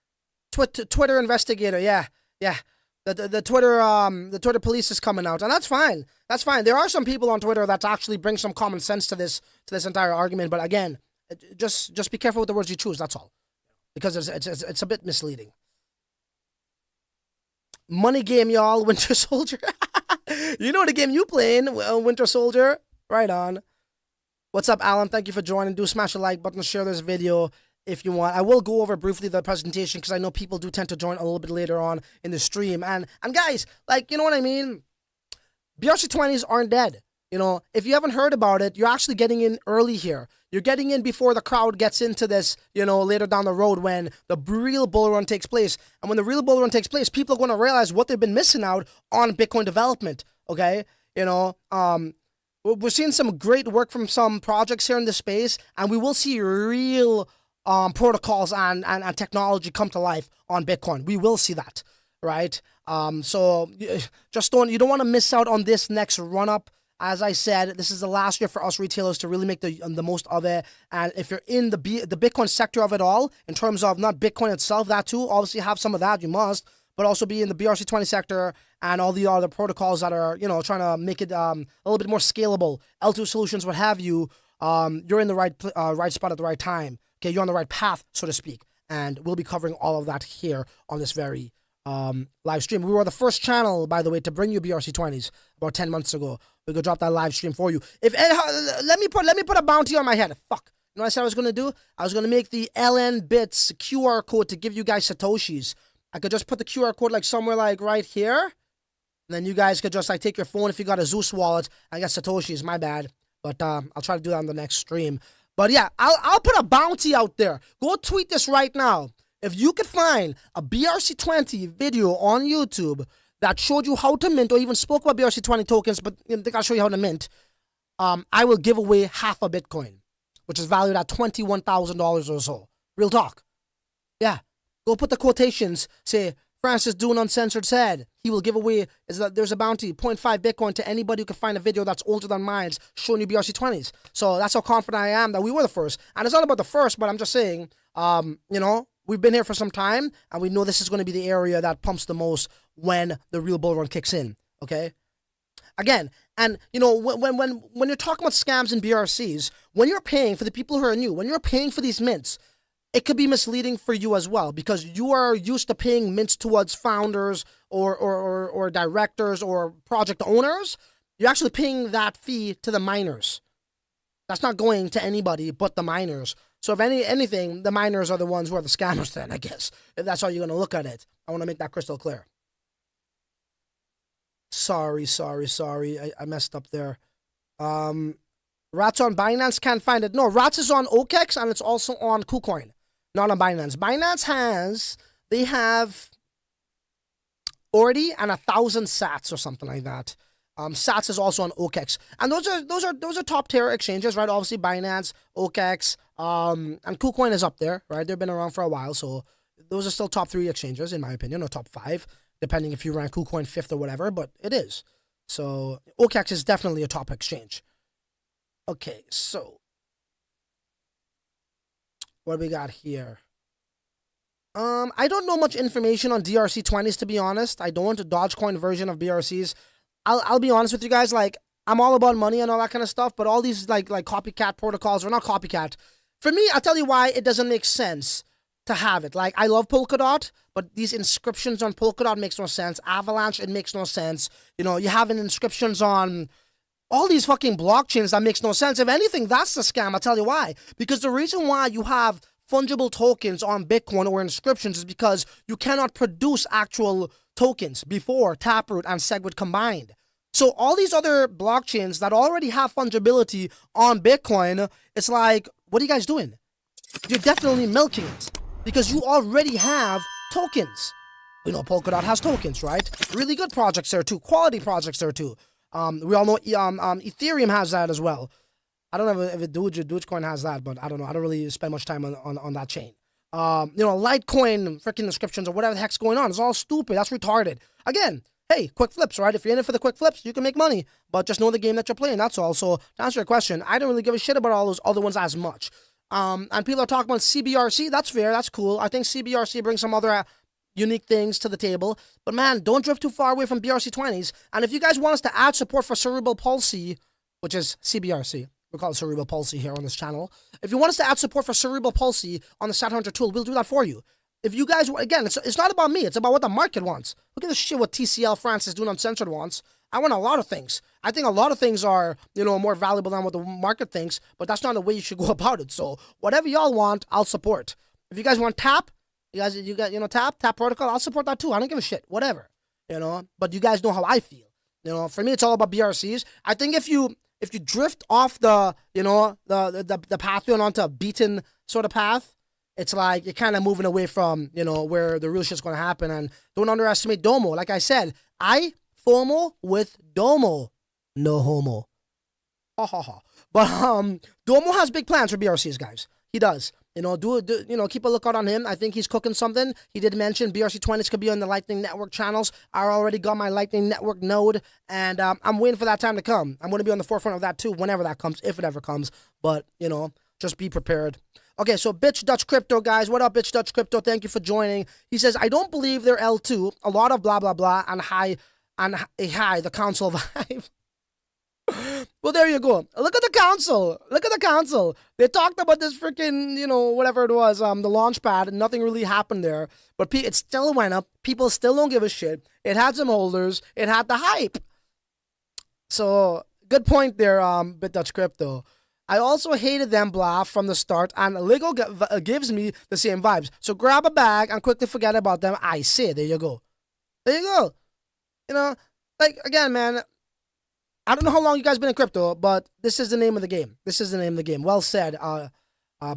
Twitter investigator, yeah. The Twitter police is coming out, and that's fine. That's fine. There are some people on Twitter that actually bring some common sense to this entire argument, but again, just be careful with the words you choose, that's all. Because it's a bit misleading. Money game, y'all. Winter Soldier. You know the game you playing, Winter Soldier. Right on. What's up, Alan? Thank you for joining. Do smash the like button, share this video if you want. I will go over briefly the presentation because I know people do tend to join a little bit later on in the stream. And guys, you know what I mean? BRC-20s aren't dead. If you haven't heard about it, you're actually getting in early here. You're getting in before the crowd gets into this, later down the road when the real bull run takes place. And when the real bull run takes place, people are going to realize what they've been missing out on Bitcoin development, okay? We're seeing some great work from some projects here in this space, and we will see real protocols and technology come to life on Bitcoin. We will see that, right? So just you don't want to miss out on this next run-up. As I said, this is the last year for us retailers to really make the most of it. And if you're in the Bitcoin sector of it all, in terms of not Bitcoin itself, that too, obviously have some of that, you must, but also be in the BRC-20 sector and all the other protocols that are, trying to make it a little bit more scalable, L2 solutions, what have you, you're in the right spot at the right time. Okay, you're on the right path, so to speak. And we'll be covering all of that here on this very live stream. We were the first channel, by the way, to bring you BRC-20s about 10 months ago. We could drop that live stream for you. Let me put a bounty on my head. Fuck. You know what I said I was gonna do? I was gonna make the LN Bits QR code to give you guys Satoshis. I could just put the QR code somewhere right here. And then you guys could just take your phone if you got a Zeus wallet. I got Satoshis, my bad. But I'll try to do that on the next stream. But yeah, I'll put a bounty out there. Go tweet this right now. If you could find a BRC-20 video on YouTube that showed you how to mint or even spoke about BRC-20 tokens, but I think I'll show you how to mint, I will give away half a Bitcoin, which is valued at $21,000 or so. Real talk. Yeah. Go put the quotations. Say, Francis Dune Uncensored said he will give away, there's a bounty, 0.5 Bitcoin to anybody who can find a video that's older than mine showing you BRC-20s. So that's how confident I am that we were the first. And it's not about the first, but I'm just saying, we've been here for some time, and we know this is going to be the area that pumps the most when the real bull run kicks in, okay? Again, and, when you're talking about scams and BRCs, when you're paying, for the people who are new, when you're paying for these mints, it could be misleading for you as well because you are used to paying mints towards founders or directors or project owners. You're actually paying that fee to the miners. That's not going to anybody but the miners. So if anything, the miners are the ones who are the scammers then, I guess, if that's how you're going to look at it. I want to make that crystal clear. Sorry. I messed up there. RATS on Binance, can't find it. No, RATS is on OKEx and it's also on KuCoin, not on Binance. Binance they have ORDI and 1,000 SATs or something like that. SATs is also on OKEx, and those are top tier exchanges, right? Obviously, Binance, OKEx, and KuCoin is up there, right? They've been around for a while, so those are still top 3 exchanges in my opinion, or top 5, depending if you rank KuCoin 5th or whatever. But it is. So OKEx is definitely a top exchange. Okay, so what do we got here? I don't know much information on BRC-20s, to be honest. I don't. Dogecoin version of BRCs. I'll be honest with you guys. Like, I'm all about money and all that kind of stuff, but all these like copycat protocols, or not copycat. For me, I'll tell you why it doesn't make sense to have it. Like, I love Polkadot, but these inscriptions on Polkadot makes no sense. Avalanche, it makes no sense. You know, you have inscriptions on all these fucking blockchains that makes no sense. If anything, that's the scam. I'll tell you why. Because the reason why you have fungible tokens on Bitcoin or inscriptions is because you cannot produce actual tokens before Taproot and Segwit combined. So all these other blockchains that already have fungibility on Bitcoin, it's like, what are you guys doing? You're definitely milking it because you already have tokens. We know Polkadot has tokens, right? Really good projects there too, quality projects there too. We all know Ethereum has that as well. I don't know if Dogecoin has that, but I don't know. I don't really spend much time on that chain. Litecoin freaking inscriptions or whatever the heck's going on. It's all stupid. That's retarded. Again, hey, quick flips, right? If you're in it for the quick flips, you can make money, but just know the game that you're playing. That's all. So to answer your question, I don't really give a shit about all those other ones as much. And people are talking about CBRC. That's fair. That's cool. I think CBRC brings some other unique things to the table. But man, don't drift too far away from BRC-20s. And if you guys want us to add support for cerebral palsy, which is CBRC, we call it cerebral palsy here on this channel. If you want us to add support for cerebral palsy on the Sat Hunter tool, we'll do that for you. If you guys, again, it's not about me. It's about what the market wants. Look at the shit what TCL Francis doing uncensored wants. I want a lot of things. I think a lot of things are, more valuable than what the market thinks, but that's not the way you should go about it. So whatever y'all want, I'll support. If you guys want tap, you got tap protocol, I'll support that too. I don't give a shit. Whatever. But you guys know how I feel. For me, it's all about BRCs. I think if you drift off the pathway and onto a beaten sort of path, it's like you're kind of moving away from, where the real shit's going to happen. And don't underestimate Domo. Like I said, I FOMO with Domo. No homo. Ha ha ha. But Domo has big plans for BRCs, guys. He does. Keep a lookout on him. I think he's cooking something. He did mention BRC-20s could be on the Lightning Network channels. I already got my Lightning Network node, and I'm waiting for that time to come. I'm going to be on the forefront of that too, whenever that comes, if it ever comes. But, just be prepared. Okay, so Bitch Dutch Crypto, guys. What up, Bitch Dutch Crypto? Thank you for joining. He says, I don't believe they're L2. A lot of blah, blah, blah, and the Council of Hive. Well, there you go. Look at the council. They talked about this freaking, whatever it was, the launch pad, and nothing really happened there. But it still went up. People still don't give a shit. It had some holders. It had the hype. So, good point there, Bit Dutch Crypto. I also hated them, blah, from the start, and Ligo gives me the same vibes. So, grab a bag and quickly forget about them. I say, there you go. Again, man, I don't know how long you guys been in crypto, but this is the name of the game. Well said,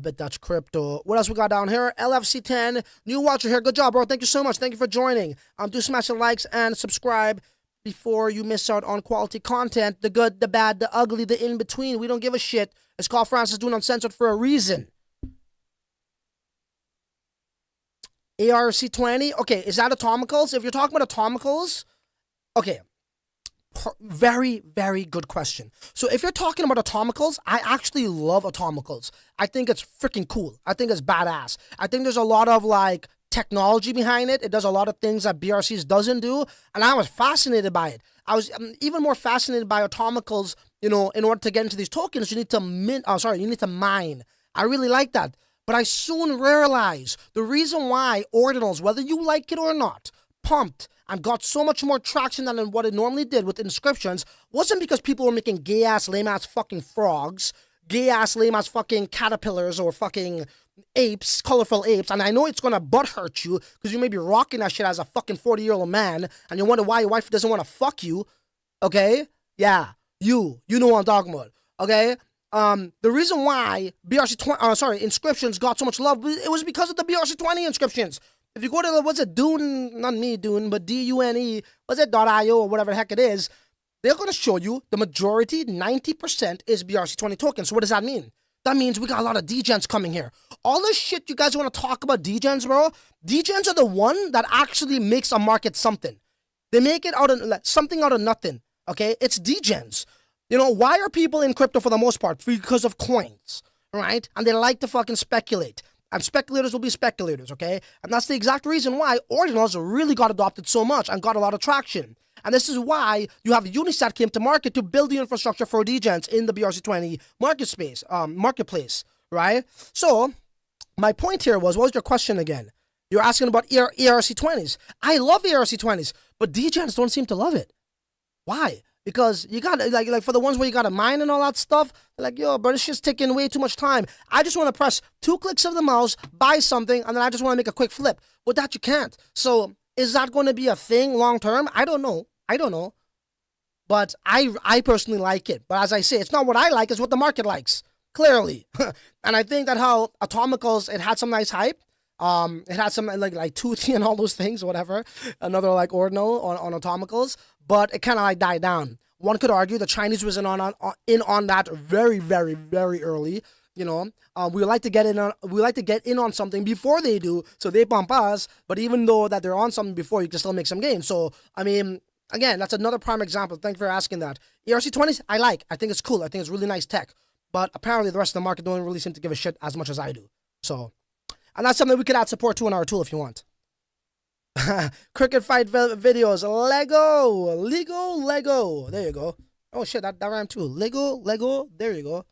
Bit Dutch Crypto. What else we got down here? LFC10, new watcher here. Good job, bro. Thank you so much. Thank you for joining. Do smash the likes and subscribe before you miss out on quality content. The good, the bad, the ugly, the in-between. We don't give a shit. It's called Francis Doing Uncensored for a reason. ARC-20. Okay, is that atomicals? If you're talking about atomicals, okay. Very, very good question. So if you're talking about atomicals, I actually love atomicals. I think it's freaking cool. I think it's badass. I think there's a lot of technology behind it. It does a lot of things that BRCs doesn't do, and I was fascinated by it. I was even more fascinated by atomicals. In order to get into these tokens, you need to mine. I really like that, but I soon realized the reason why ordinals, whether you like it or not, pumped and got so much more traction than what it normally did with inscriptions wasn't because people were making gay-ass, lame-ass fucking frogs, gay-ass, lame-ass fucking caterpillars or fucking apes, colorful apes, and I know it's gonna butt hurt you because you may be rocking that shit as a fucking 40-year-old man and you wonder why your wife doesn't want to fuck you, okay? Yeah, you know what I'm talking about, okay? The reason why inscriptions got so much love, it was because of the BRC-20 inscriptions. If you go to what's it, Dune, not me, Dune, but DUNE, what's it, .io or whatever the heck it is, they're going to show you the majority, 90% is BRC-20 tokens. So what does that mean? That means we got a lot of degens coming here. All this shit you guys want to talk about degens, bro, degens are the one that actually makes a market something. They make it out of something out of nothing, okay? It's degens. You know, why are people in crypto for the most part? Because of coins, right? And they like to fucking speculate. And speculators will be speculators, okay? And that's the exact reason why ordinals really got adopted so much and got a lot of traction. And this is why you have Unisat came to market to build the infrastructure for degens in the BRC-20 marketplace, right? So, my point here was, what was your question again? You're asking about ERC-20s. I love ERC-20s, but degens don't seem to love it. Why? Because you got like for the ones where you got to mine and all that stuff, like, yo, bro, this shit's taking way too much time. I just want to press 2 clicks of the mouse, buy something, and then I just want to make a quick flip. With that, you can't. So, is that going to be a thing long term? I don't know. But I personally like it. But as I say, it's not what I like, it's what the market likes. Clearly. And I think that how Atomicals, it had some nice hype. It had some like Toothy and all those things, whatever. Another like Ordinal on Atomicals. But it kind of like died down. One could argue the Chinese was in on that very, very, very early. You know, we like to get in on something before they do, so they bump us. But even though that they're on something before, you can still make some gains. So I mean, again, that's another prime example. Thank you for asking that. ERC-20s, I think it's cool. I think it's really nice tech. But apparently the rest of the market don't really seem to give a shit as much as I do. So, and that's something we could add support to in our tool if you want. Cricket fight videos, Lego. There you go. Oh shit, that rhymed too. Lego. There you go.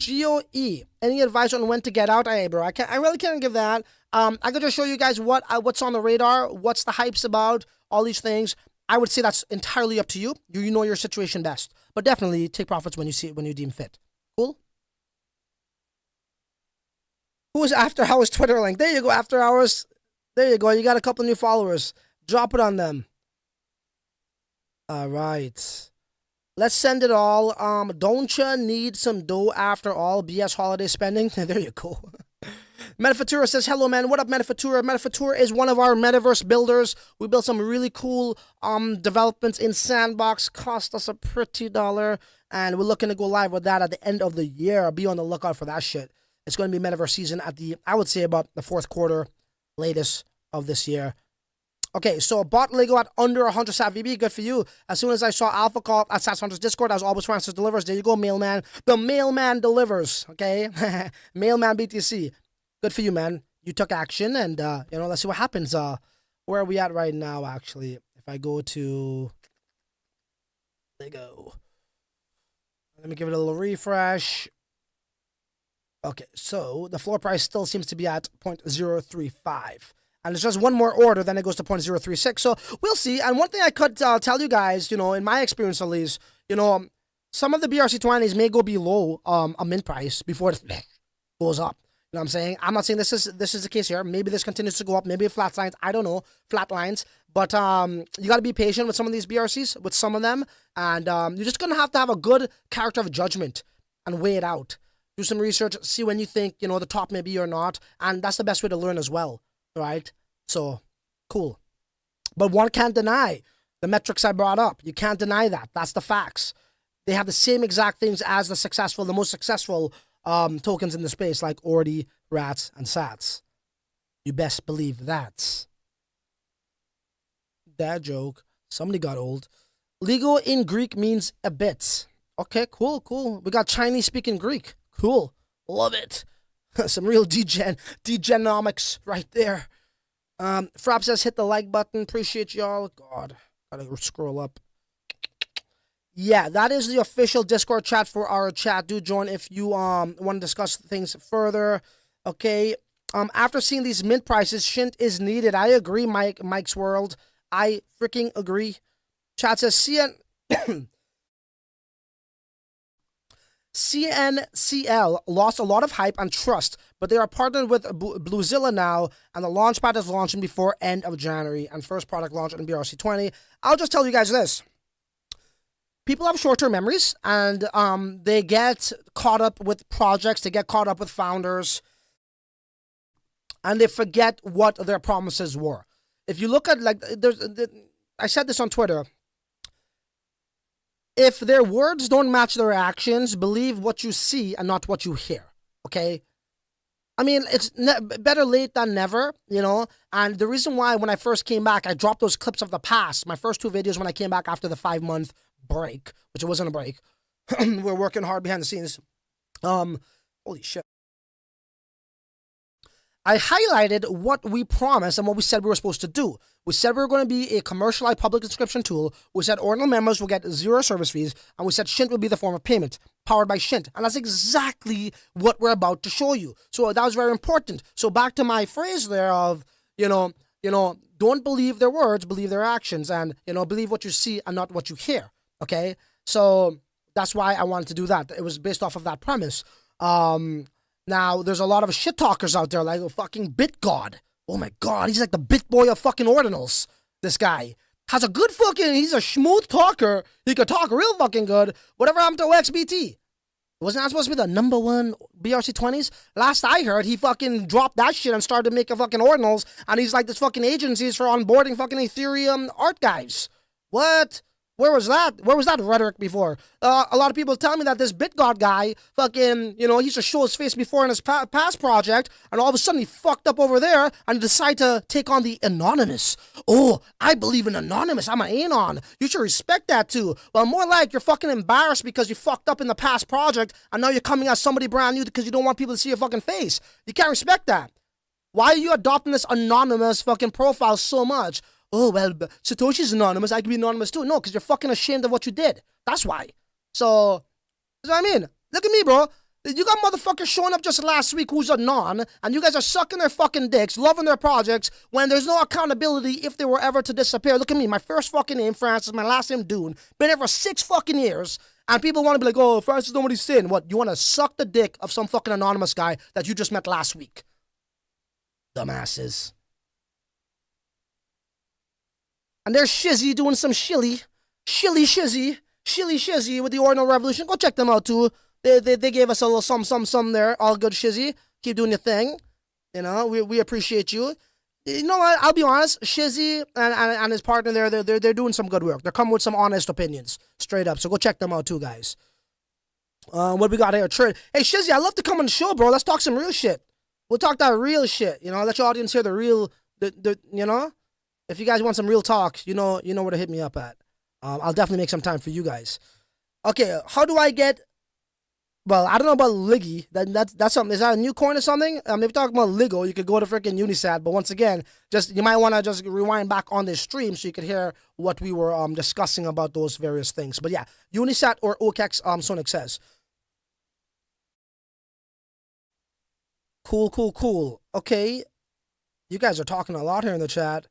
GOE. Any advice on when to get out? Hey, bro, I really can't give that. I could just show you guys what's on the radar, what's the hype's about, all these things. I would say that's entirely up to you. You know your situation best, but definitely take profits when you deem fit. Cool. Who is After Hours Twitter link? There you go. After Hours. There you go. You got a couple new followers. Drop it on them. All right. Let's send it all. Don't you need some dough after all BS holiday spending? There you go. Metafutura says, hello, man. What up, Metafutura? Metafutura is one of our metaverse builders. We built some really cool developments in Sandbox. Cost us a pretty dollar. And we're looking to go live with that at the end of the year. Be on the lookout for that shit. It's going to be metaverse season at I would say about the 4th quarter latest of this year. Okay, so bought Lego at under 100 sat VB. Good for you. As soon as I saw Alpha Call at SATS Hunters Discord, as always, Francis delivers. There you go, mailman. The mailman delivers. Okay, mailman BTC. Good for you, man. You took action, and let's see what happens. Where are we at right now? Actually, if I go to Lego, let me give it a little refresh. Okay, so the floor price still seems to be at 0.035. And it's just one more order, then it goes to 0.036. So we'll see. And one thing I could tell you guys, in my experience at least, some of the BRC-20s may go below a mint price before it goes up. You know what I'm saying? I'm not saying this is the case here. Maybe this continues to go up. Maybe it flatlines. I don't know. Flatlines. But you got to be patient with some of these BRCs, with some of them. And you're just going to have a good character of judgment and weigh it out. Do some research. See when you think, the top may be or not. And that's the best way to learn as well. Right? So, cool. But one can't deny the metrics I brought up. You can't deny that. That's the facts. They have the same exact things as the most successful tokens in the space, like ORDI, RATS, and SATS. You best believe that. That joke. Somebody got old. Ligo in Greek means a bit. Okay, cool. We got Chinese speaking Greek. Cool. Love it. Some real degenomics right there. Frap says hit the like button. Appreciate y'all. God, gotta scroll up. Yeah, that is the official Discord chat for our chat. Do join if you want to discuss things further. Okay. After seeing these mint prices, Shint is needed. I agree, Mike's World. I freaking agree. Chat says CNCL lost a lot of hype and trust, but they are partnered with Bluezilla now, and the launchpad is launching before end of January, and first product launch in BRC-20. I'll just tell you guys this. people have short-term memories, and they get caught up with projects, they get caught up with founders, and they forget what their promises were. If you look at, like, I said this on Twitter, if their words don't match their actions, believe what you see and not what you hear, okay? I mean, it's better late than never, you know? And the reason why when I first came back, I dropped those clips of the past, my first 2 videos when I came back after the 5-month break, which it wasn't a break. We're working hard behind the scenes. Holy shit. I highlighted what we promised and what we said we were supposed to do. We said we were going to be a commercialized public subscription tool. We said ordinal members will get 0 service fees. And we said Shint would be the form of payment, powered by Shint. And that's exactly what we're about to show you. So that was very important. So back to my phrase there of, you know, don't believe their words, believe their actions. And, believe what you see and not what you hear. Okay? So that's why I wanted to do that. It was based off of that premise. Now, there's a lot of shit talkers out there, like a fucking bit god. Oh my god, he's like the bit boy of fucking ordinals. This guy has a good fucking, he's a smooth talker. He could talk real fucking good. Whatever happened to OXBT? Wasn't that supposed to be the #1 BRC-20s? Last I heard, he fucking dropped that shit and started making fucking ordinals, and he's like this fucking agencies for onboarding fucking Ethereum art guys. What? Where was that? Where was that rhetoric before? A lot of people tell me that this BitGod guy, fucking, he used to show his face before in his past project, and all of a sudden he fucked up over there and decided to take on the Anonymous. Oh, I believe in Anonymous. I'm an Anon. You should respect that too. Well, more like you're fucking embarrassed because you fucked up in the past project, and now you're coming as somebody brand new because you don't want people to see your fucking face. You can't respect that. Why are you adopting this Anonymous fucking profile so much? Oh, well, Satoshi's anonymous. I can be anonymous too. No, because you're fucking ashamed of what you did. That's why. So, that's what I mean. Look at me, bro. You got motherfuckers showing up just last week who's a non, and you guys are sucking their fucking dicks, loving their projects, when there's no accountability if they were ever to disappear. Look at me. My first fucking name, Francis. My last name, Dune. Been here for 6 fucking years, and people want to be like, oh, Francis, nobody's sin. What? You want to suck the dick of some fucking anonymous guy that you just met last week? Dumbasses. And there's Shizzy doing some shilly shizzy with the Ordinal Revolution. Go check them out too. They gave us a little some there. All good, Shizzy. Keep doing your thing. We appreciate you. You know what? I'll be honest. Shizzy and his partner there, they're doing some good work. They're coming with some honest opinions, straight up. So go check them out too, guys. What we got here? Hey, Shizzy, I'd love to come on the show, bro. Let's talk some real shit. We'll talk that real shit. Let your audience hear the real, If you guys want some real talk, you know where to hit me up at. I'll definitely make some time for you guys. Okay, how do I get... Well, I don't know about Liggy. That's something. Is that a new coin or something? If you're talking about Ligo, you could go to freaking Unisat. But once again, you might want to just rewind back on this stream so you could hear what we were discussing about those various things. But yeah, Unisat or okex, Sonic says. Cool. Okay. You guys are talking a lot here in the chat.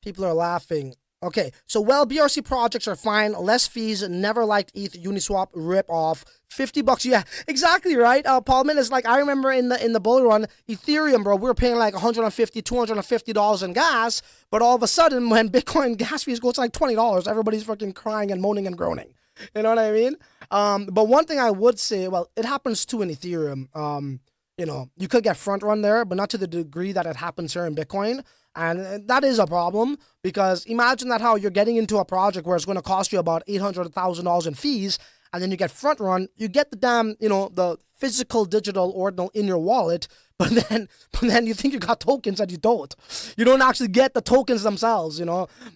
People are laughing. Okay, so BRC projects are fine. Less fees. Never liked ETH Uniswap rip off. $50. Yeah, exactly right. Paulman is like, I remember in the bull run, Ethereum, bro, we were paying like $150, $250 in gas, but all of a sudden when Bitcoin gas fees go to like $20, everybody's freaking crying and moaning and groaning. You know what I mean? But one thing I would say, well, it happens too in Ethereum. You could get front run there, but not to the degree that it happens here in Bitcoin. And that is a problem, because imagine that how you're getting into a project where it's going to cost you about $800,000 in fees, and then you get front run, you get the damn, the physical digital ordinal in your wallet, but then you think you got tokens and you don't. You don't actually get the tokens themselves,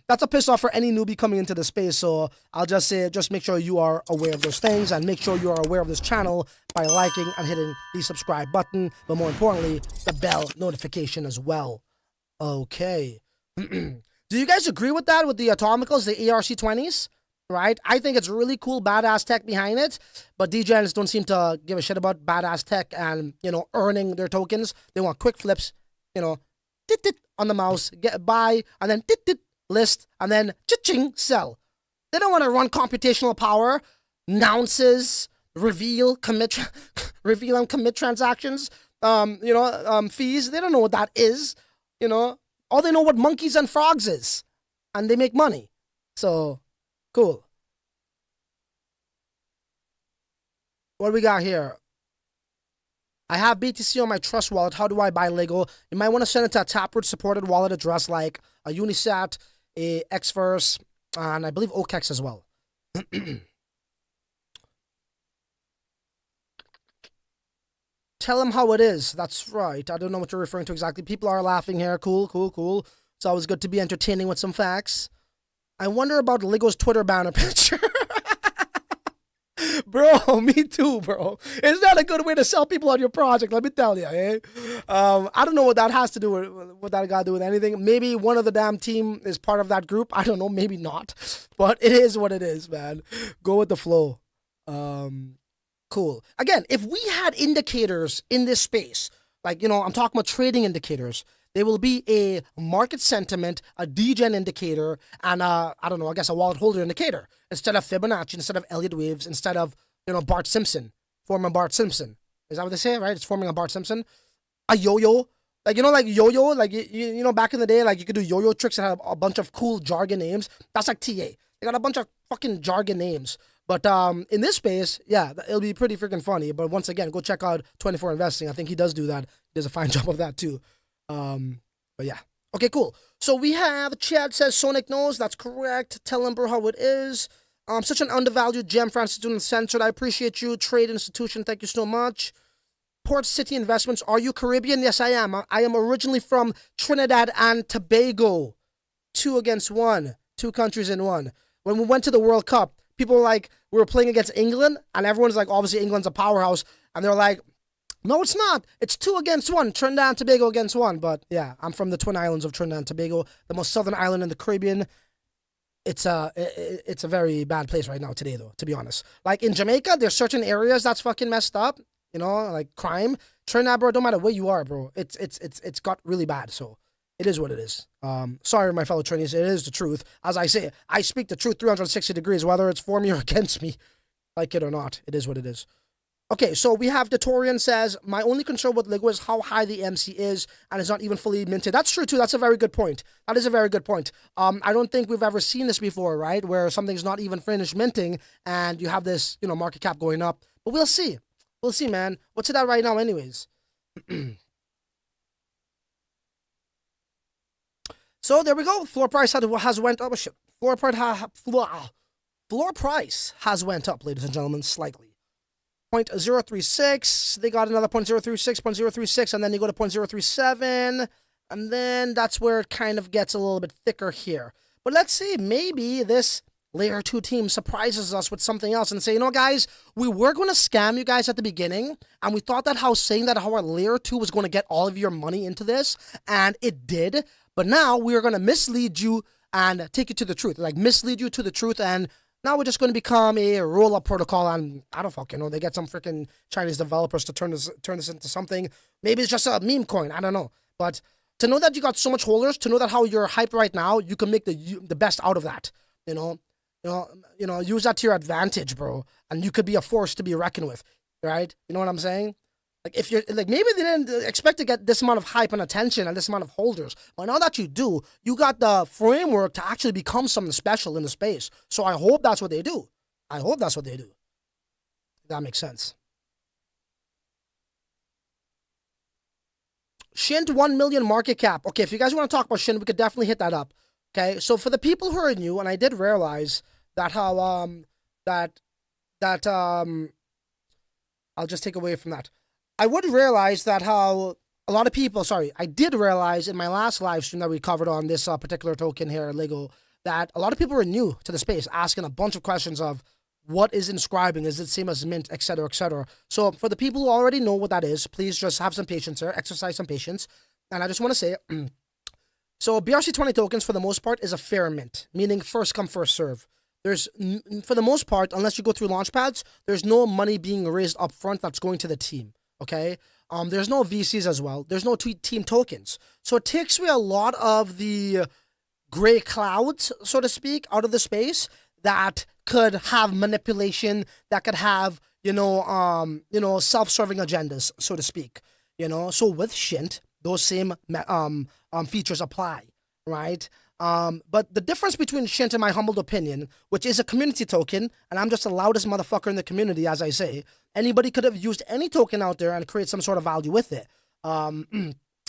That's a piss off for any newbie coming into the space. So I'll just say, just make sure you are aware of those things, and make sure you are aware of this channel by liking and hitting the subscribe button, but more importantly, the bell notification as well. Okay. Do you guys agree with that, with the Atomicals, the ERC-20s? Right? I think it's really cool, badass tech behind it, but DJs don't seem to give a shit about badass tech and, earning their tokens. They want quick flips, tit on the mouse, get buy, and then tit list, and then cha-ching, sell. They don't want to run computational power, nounces, reveal and commit transactions, fees. They don't know what that is. All they know what monkeys and frogs is, and they make money. So, cool. What do we got here? I have BTC on my Trust wallet. How do I buy Ligo? You might want to send it to a Taproot supported wallet address like a Unisat, a Xverse, and I believe okex as well. Tell them how it is. That's right. I don't know what you're referring to exactly. People are laughing here. Cool, cool, cool. It's always good to be entertaining with some facts. I wonder about Ligo's Twitter banner picture. Bro, me too, bro. It's not a good way to sell people on your project, let me tell you, eh? I don't know what that has to do with, what that got to do with anything. Maybe one of the damn team is part of that group. I don't know, maybe not. But it is what it is, man. Go with the flow. Cool. Again, if we had indicators in this space, like, you know, I'm talking about trading indicators, there will be a market sentiment, a degen indicator, and I don't know, I guess a wallet holder indicator. Instead of Fibonacci, instead of Elliott waves, instead of, you know, Bart Simpson, forming Bart Simpson. Is that what they say, right? It's forming a Bart Simpson. A yo-yo. Like, you know, like yo-yo, like, you know, back in the day, like, you could do yo-yo tricks and have a bunch of cool jargon names. That's like TA. They got a bunch of fucking jargon names. But in this space, yeah, it'll be pretty freaking funny. But once again, go check out 24 Investing. I think he does do that. He does a fine job of that too. But yeah. Okay, cool. So we have Chad says Sonic knows. That's correct. Tell him, bro, how it is. Such an undervalued gem, Francis Student Censored. I appreciate you. Trade institution, thank you so much. Port City Investments. Are you Caribbean? Yes, I am. I am originally from Trinidad and Tobago. 2-1. 2 countries in one. When we went to the World Cup, people were like, we were playing against England, and everyone's like, obviously England's a powerhouse, and they're like, no, it's not. It's 2-1. Trinidad and Tobago against 1. But yeah, I'm from the Twin Islands of Trinidad and Tobago, the most southern island in the Caribbean. It's a very bad place right now today, though, to be honest. Like in Jamaica, there's certain areas that's fucking messed up, you know, like crime. Trinidad, bro, don't matter where you are, bro. It's got really bad, so it is what it is. Sorry, my fellow Trinities, it is the truth. As I say, I speak the truth 360 degrees, whether it's for me or against me, like it or not. It is what it is. Okay, so we have Datorian says, my only concern with Ligo is how high the MC is and it's not even fully minted. That's true too. That's a very good point. That is a very good point. I don't think we've ever seen this before, right? Where something's not even finished minting and you have this, you know, market cap going up. But we'll see. We'll see, man. What's it at right now anyways? So there we go. Floor price has went up. Floor price has went up, ladies and gentlemen, slightly. 0.036, they got another 0.036, 0.036, and then you go to 0.037, and then that's where it kind of gets a little bit thicker here. But let's see, maybe this Layer 2 team surprises us with something else and say, you know, guys, we were going to scam you guys at the beginning, and we thought that saying that our Layer 2 was going to get all of your money into this, and it did, but now we are going to mislead you and take you to the truth, like mislead you to the truth, and now we're just going to become a roll-up protocol, and I don't fucking know. They get some freaking Chinese developers to turn this into something. Maybe it's just a meme coin. I don't know. But to know that you got so much holders, to know that how you're hyped right now, you can make the best out of that. You know, use that to your advantage, bro. And you could be a force to be reckoned with, right? You know what I'm saying? Like if you're like maybe they didn't expect to get this amount of hype and attention and this amount of holders. But now that you do, you got the framework to actually become something special in the space. So I hope that's what they do. I hope that's what they do. That makes sense. Shint 1 million market cap. Okay, if you guys want to talk about Shint, we could definitely hit that up. Okay, so for the people who are new, and I did realize that how I'll just take away from that. I would realize that how a lot of people, I did realize in my last live stream that we covered on this particular token here, Ligo, that a lot of people were new to the space, asking a bunch of questions of what is inscribing, is it same as mint, etc., etc. So for the people who already know what that is, please just have some patience here, exercise some patience. And I just want to say, so BRC-20 tokens for the most part is a fair mint, meaning first come, first serve. There's, for the most part, unless you go through launch pads, there's no money being raised up front that's going to the team. Okay, there's no VCs as well. There's no team tokens. So it takes away a lot of the gray clouds, so to speak, out of the space that could have manipulation, that could have, self-serving agendas, so to speak. So with Shint, those same features apply, right? But the difference between Shint, in my humbled opinion, which is a community token, and I'm just the loudest motherfucker in the community, as I say, anybody could have used any token out there and create some sort of value with it.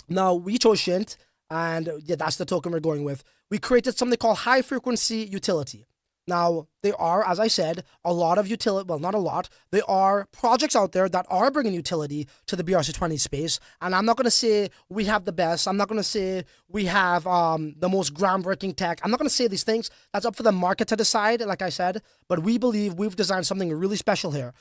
Now, we chose Shint, and yeah, that's the token we're going with. We created something called high frequency utility. Now, there are, as I said, a lot of utility, well, not a lot, there are projects out there that are bringing utility to the BRC-20 space, and I'm not going to say we have the best, I'm not going to say we have the most groundbreaking tech, I'm not going to say these things, that's up for the market to decide, like I said, but we believe we've designed something really special here,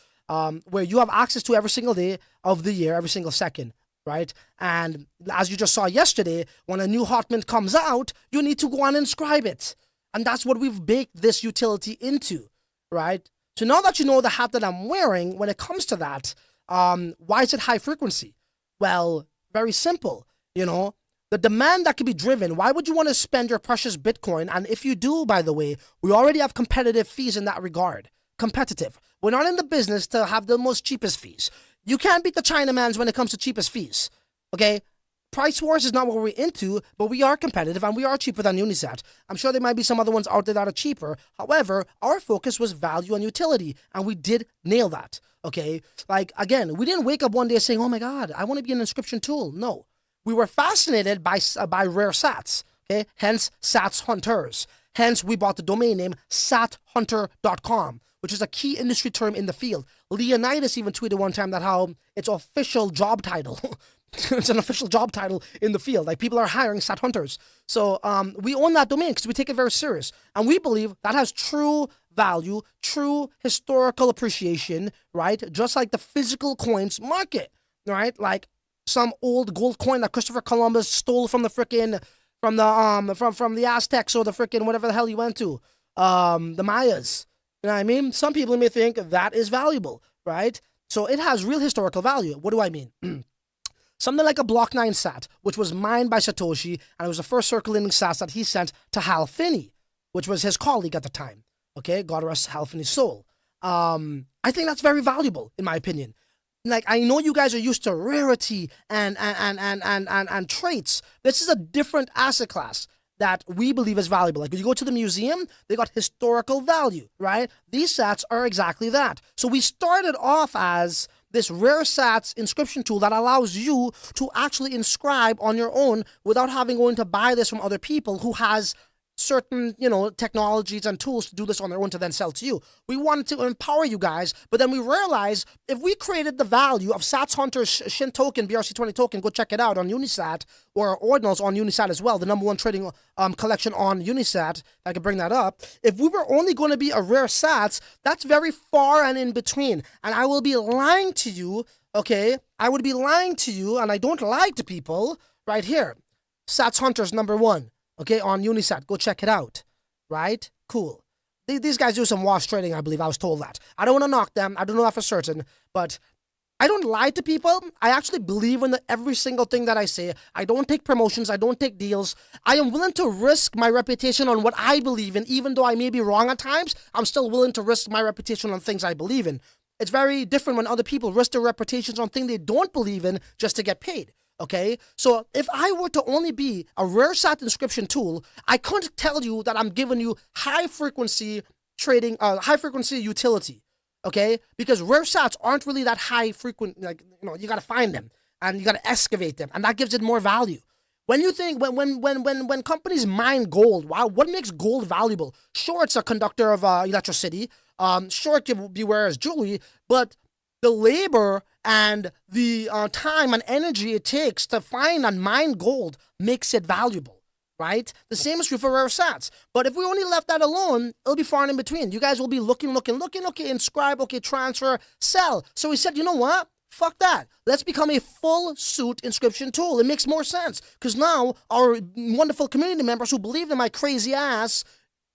where you have access to every single day of the year, every single second. Right? And as you just saw yesterday, when a new hot mint comes out, you need to go and inscribe it. And that's what we've baked this utility into, right? So now that you know the hat that I'm wearing, when it comes to that, why is it high frequency? Well, very simple. You know, the demand that can be driven, why would you want to spend your precious Bitcoin? And if you do, by the way, we already have competitive fees in that regard. Competitive. We're not in the business to have the most cheapest fees. You can't beat the Chinamans when it comes to cheapest fees, okay? Price wars is not what we're into, but we are competitive and we are cheaper than Unisat. I'm sure there might be some other ones out there that are cheaper. However, our focus was value and utility, and we did nail that, okay? Like, again, we didn't wake up one day saying, oh my God, I want to be an inscription tool. No. We were fascinated by rare sats, okay? Hence, Sats Hunters. Hence, we bought the domain name sathunter.com, which is a key industry term in the field. Leonidas even tweeted one time that how it's official job title. It's an official job title in the field. Like, people are hiring sat hunters. So we own that domain because we take it very serious. And we believe that has true value, true historical appreciation, right? Just like the physical coins market, right? Like some old gold coin that Christopher Columbus stole from the frickin' from the Aztecs or the frickin' whatever the hell he went to. The Mayas. You know what I mean? Some people may think that is valuable, right? So it has real historical value. What do I mean? Something like a Block 9 sat, which was mined by Satoshi, and it was the first circulating sats that he sent to Hal Finney, which was his colleague at the time. Okay, God rest Hal Finney's soul. I think that's very valuable, in my opinion. Like, I know you guys are used to rarity and traits. This is a different asset class that we believe is valuable. Like, when you go to the museum, they got historical value, right? These sats are exactly that. So we started off as this rare sats inscription tool that allows you to actually inscribe on your own without having going to buy this from other people who has certain, technologies and tools to do this on their own to then sell to you. We wanted to empower you guys, but then we realized if we created the value of Sats Hunter's Shint token, BRC-20 token, go check it out on Unisat, or Ordinals on Unisat as well, the #1 trading collection on Unisat, if I could bring that up. If we were only going to be a rare Sats, that's very far and in between. And I will be lying to you, okay? I would be lying to you, and I don't lie to people, right here. Sats Hunter's #1. Okay, on Unisat. Go check it out. Right? Cool. These guys do some wash trading, I believe. I was told that. I don't want to knock them. I don't know that for certain. But I don't lie to people. I actually believe in every single thing that I say. I don't take promotions. I don't take deals. I am willing to risk my reputation on what I believe in. Even though I may be wrong at times, I'm still willing to risk my reputation on things I believe in. It's very different when other people risk their reputations on things they don't believe in just to get paid. Okay, so if I were to only be a rare sat inscription tool, I couldn't tell you that I'm giving you high frequency trading, high frequency utility. Okay, because rare sats aren't really that high frequent. Like, you got to find them and you got to excavate them, and that gives it more value. When you think when companies mine gold, wow, what makes gold valuable? Sure, it's a conductor of electricity. Sure, it can be rare as jewelry, but the labor and the time and energy it takes to find and mine gold makes it valuable, right? The same is true for rare sats. But if we only left that alone, it'll be far and in between. You guys will be looking, okay, inscribe, okay, transfer, sell. So we said, you know what? Fuck that. Let's become a full suit inscription tool. It makes more sense because now our wonderful community members who believed in my crazy ass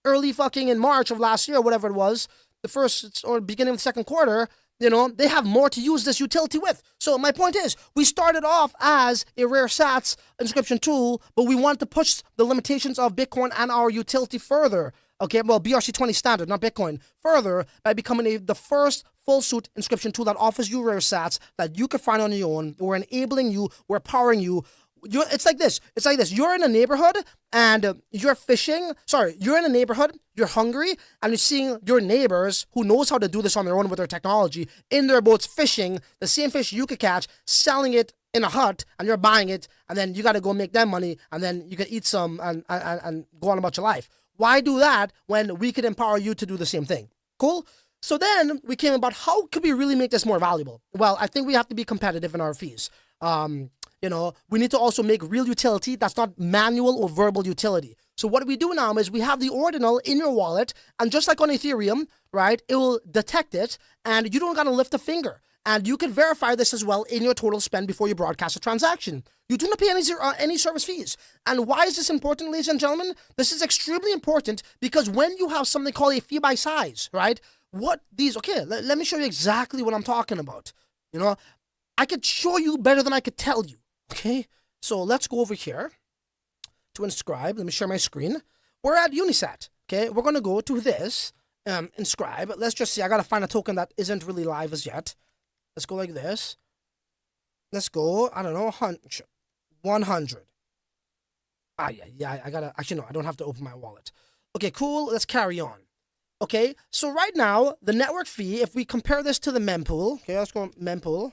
early fucking in March of last year, whatever it was, the first or beginning of the second quarter, they have more to use this utility with. So my point is, we started off as a rare sats inscription tool, but we wanted to push the limitations of Bitcoin and our utility further. Okay, well, BRC-20 standard, not Bitcoin, further by becoming the first full suit inscription tool that offers you rare sats that you can find on your own. We're enabling you, we're empowering you. It's like this. It's like this. You're in a neighborhood and you're fishing. Sorry, you're in a neighborhood. You're hungry and you're seeing your neighbors who knows how to do this on their own with their technology in their boats fishing the same fish you could catch, selling it in a hut, and you're buying it, and then you got to go make them money, and then you can eat some and go on about your life. Why do that when we could empower you to do the same thing? Cool? So then we came about how could we really make this more valuable? Well, I think we have to be competitive in our fees. We need to also make real utility that's not manual or verbal utility. So what we do now is we have the ordinal in your wallet, and just like on Ethereum, right, it will detect it, and you don't got to lift a finger. And you can verify this as well in your total spend before you broadcast a transaction. You do not pay any service fees. And why is this important, ladies and gentlemen? This is extremely important because when you have something called a fee by size, right, let me show you exactly what I'm talking about. I could show you better than I could tell you. Okay, so let's go over here to inscribe. Let me share my screen. We're at Unisat. Okay, we're going to go to this, inscribe. Let's just see. I got to find a token that isn't really live as yet. Let's go like this. Let's go, I don't know, 100. I gotta, actually no, I don't have to open my wallet. Okay, cool, let's carry on. Okay, so right now, the network fee, if we compare this to the mempool, okay, let's go mempool.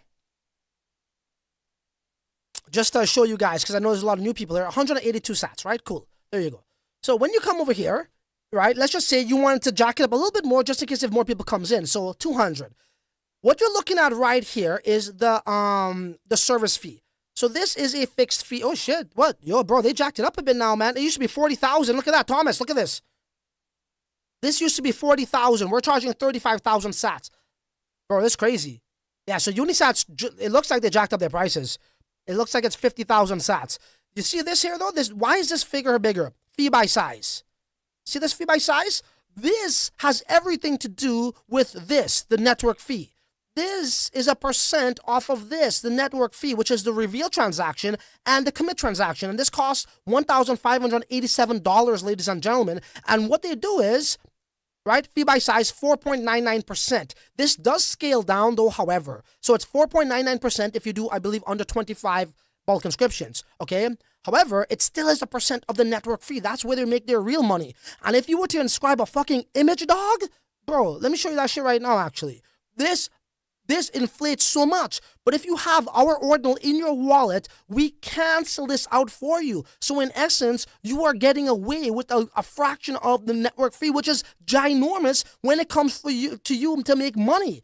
Just to show you guys, because I know there's a lot of new people here, 182 sats, right? Cool, there you go. So when you come over here, right, let's just say you wanted to jack it up a little bit more just in case if more people comes in, so 200. What you're looking at right here is the service fee. So this is a fixed fee. Oh shit, what? Yo, bro, they jacked it up a bit now, man. It used to be 40,000. Look at that, Thomas, look at this. This used to be 40,000. We're charging 35,000 sats. Bro, that's crazy. Yeah, so Unisat's, it looks like they jacked up their prices. It looks like it's 50,000 sats. You see this here though? Why is this figure bigger? Fee by size. See this fee by size? This has everything to do with this, the network fee. This is a percent off of this, the network fee, which is the reveal transaction and the commit transaction. And this costs $1,587, ladies and gentlemen. And what they do is, right, fee by size, 4.99%. This does scale down, though, however. So it's 4.99% if you do, I believe, under 25 bulk inscriptions, okay? However, it still is a percent of the network fee. That's where they make their real money. And if you were to inscribe a fucking image dog, bro, let me show you that shit right now, actually. This inflates so much. But if you have our ordinal in your wallet, we cancel this out for you. So in essence, you are getting away with a fraction of the network fee, which is ginormous when it comes to you to make money.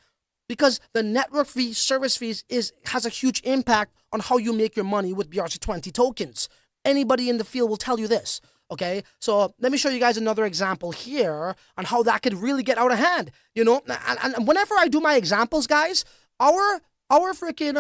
Because the network fee, service fees has a huge impact on how you make your money with BRC-20 tokens. Anybody in the field will tell you this. Okay, so let me show you guys another example here on how that could really get out of hand. And whenever I do my examples, guys, our freaking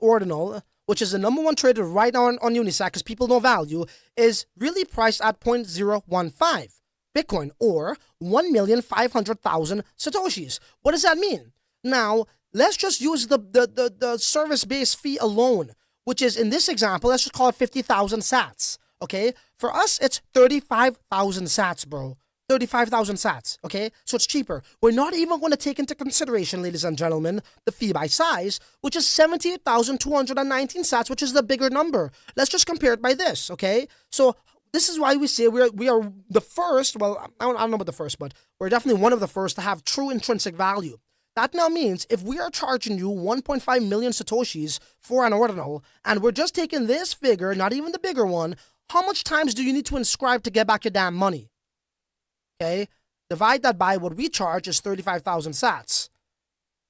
ordinal, which is the #1 traded right now on Unisat because people know value, is really priced at 0.015 Bitcoin or 1,500,000 Satoshis. What does that mean? Now, let's just use the service-based fee alone, which is, in this example, let's just call it 50,000 sats, okay? For us, it's 35,000 sats, bro. 35,000 sats, okay? So it's cheaper. We're not even going to take into consideration, ladies and gentlemen, the fee by size, which is 78,219 sats, which is the bigger number. Let's just compare it by this, okay? So this is why we say we are the first, well, I don't know about the first, but we're definitely one of the first to have true intrinsic value. That now means if we are charging you 1.5 million Satoshis for an ordinal, and we're just taking this figure, not even the bigger one, how much times do you need to inscribe to get back your damn money? Okay? Divide that by what we charge is 35,000 sats.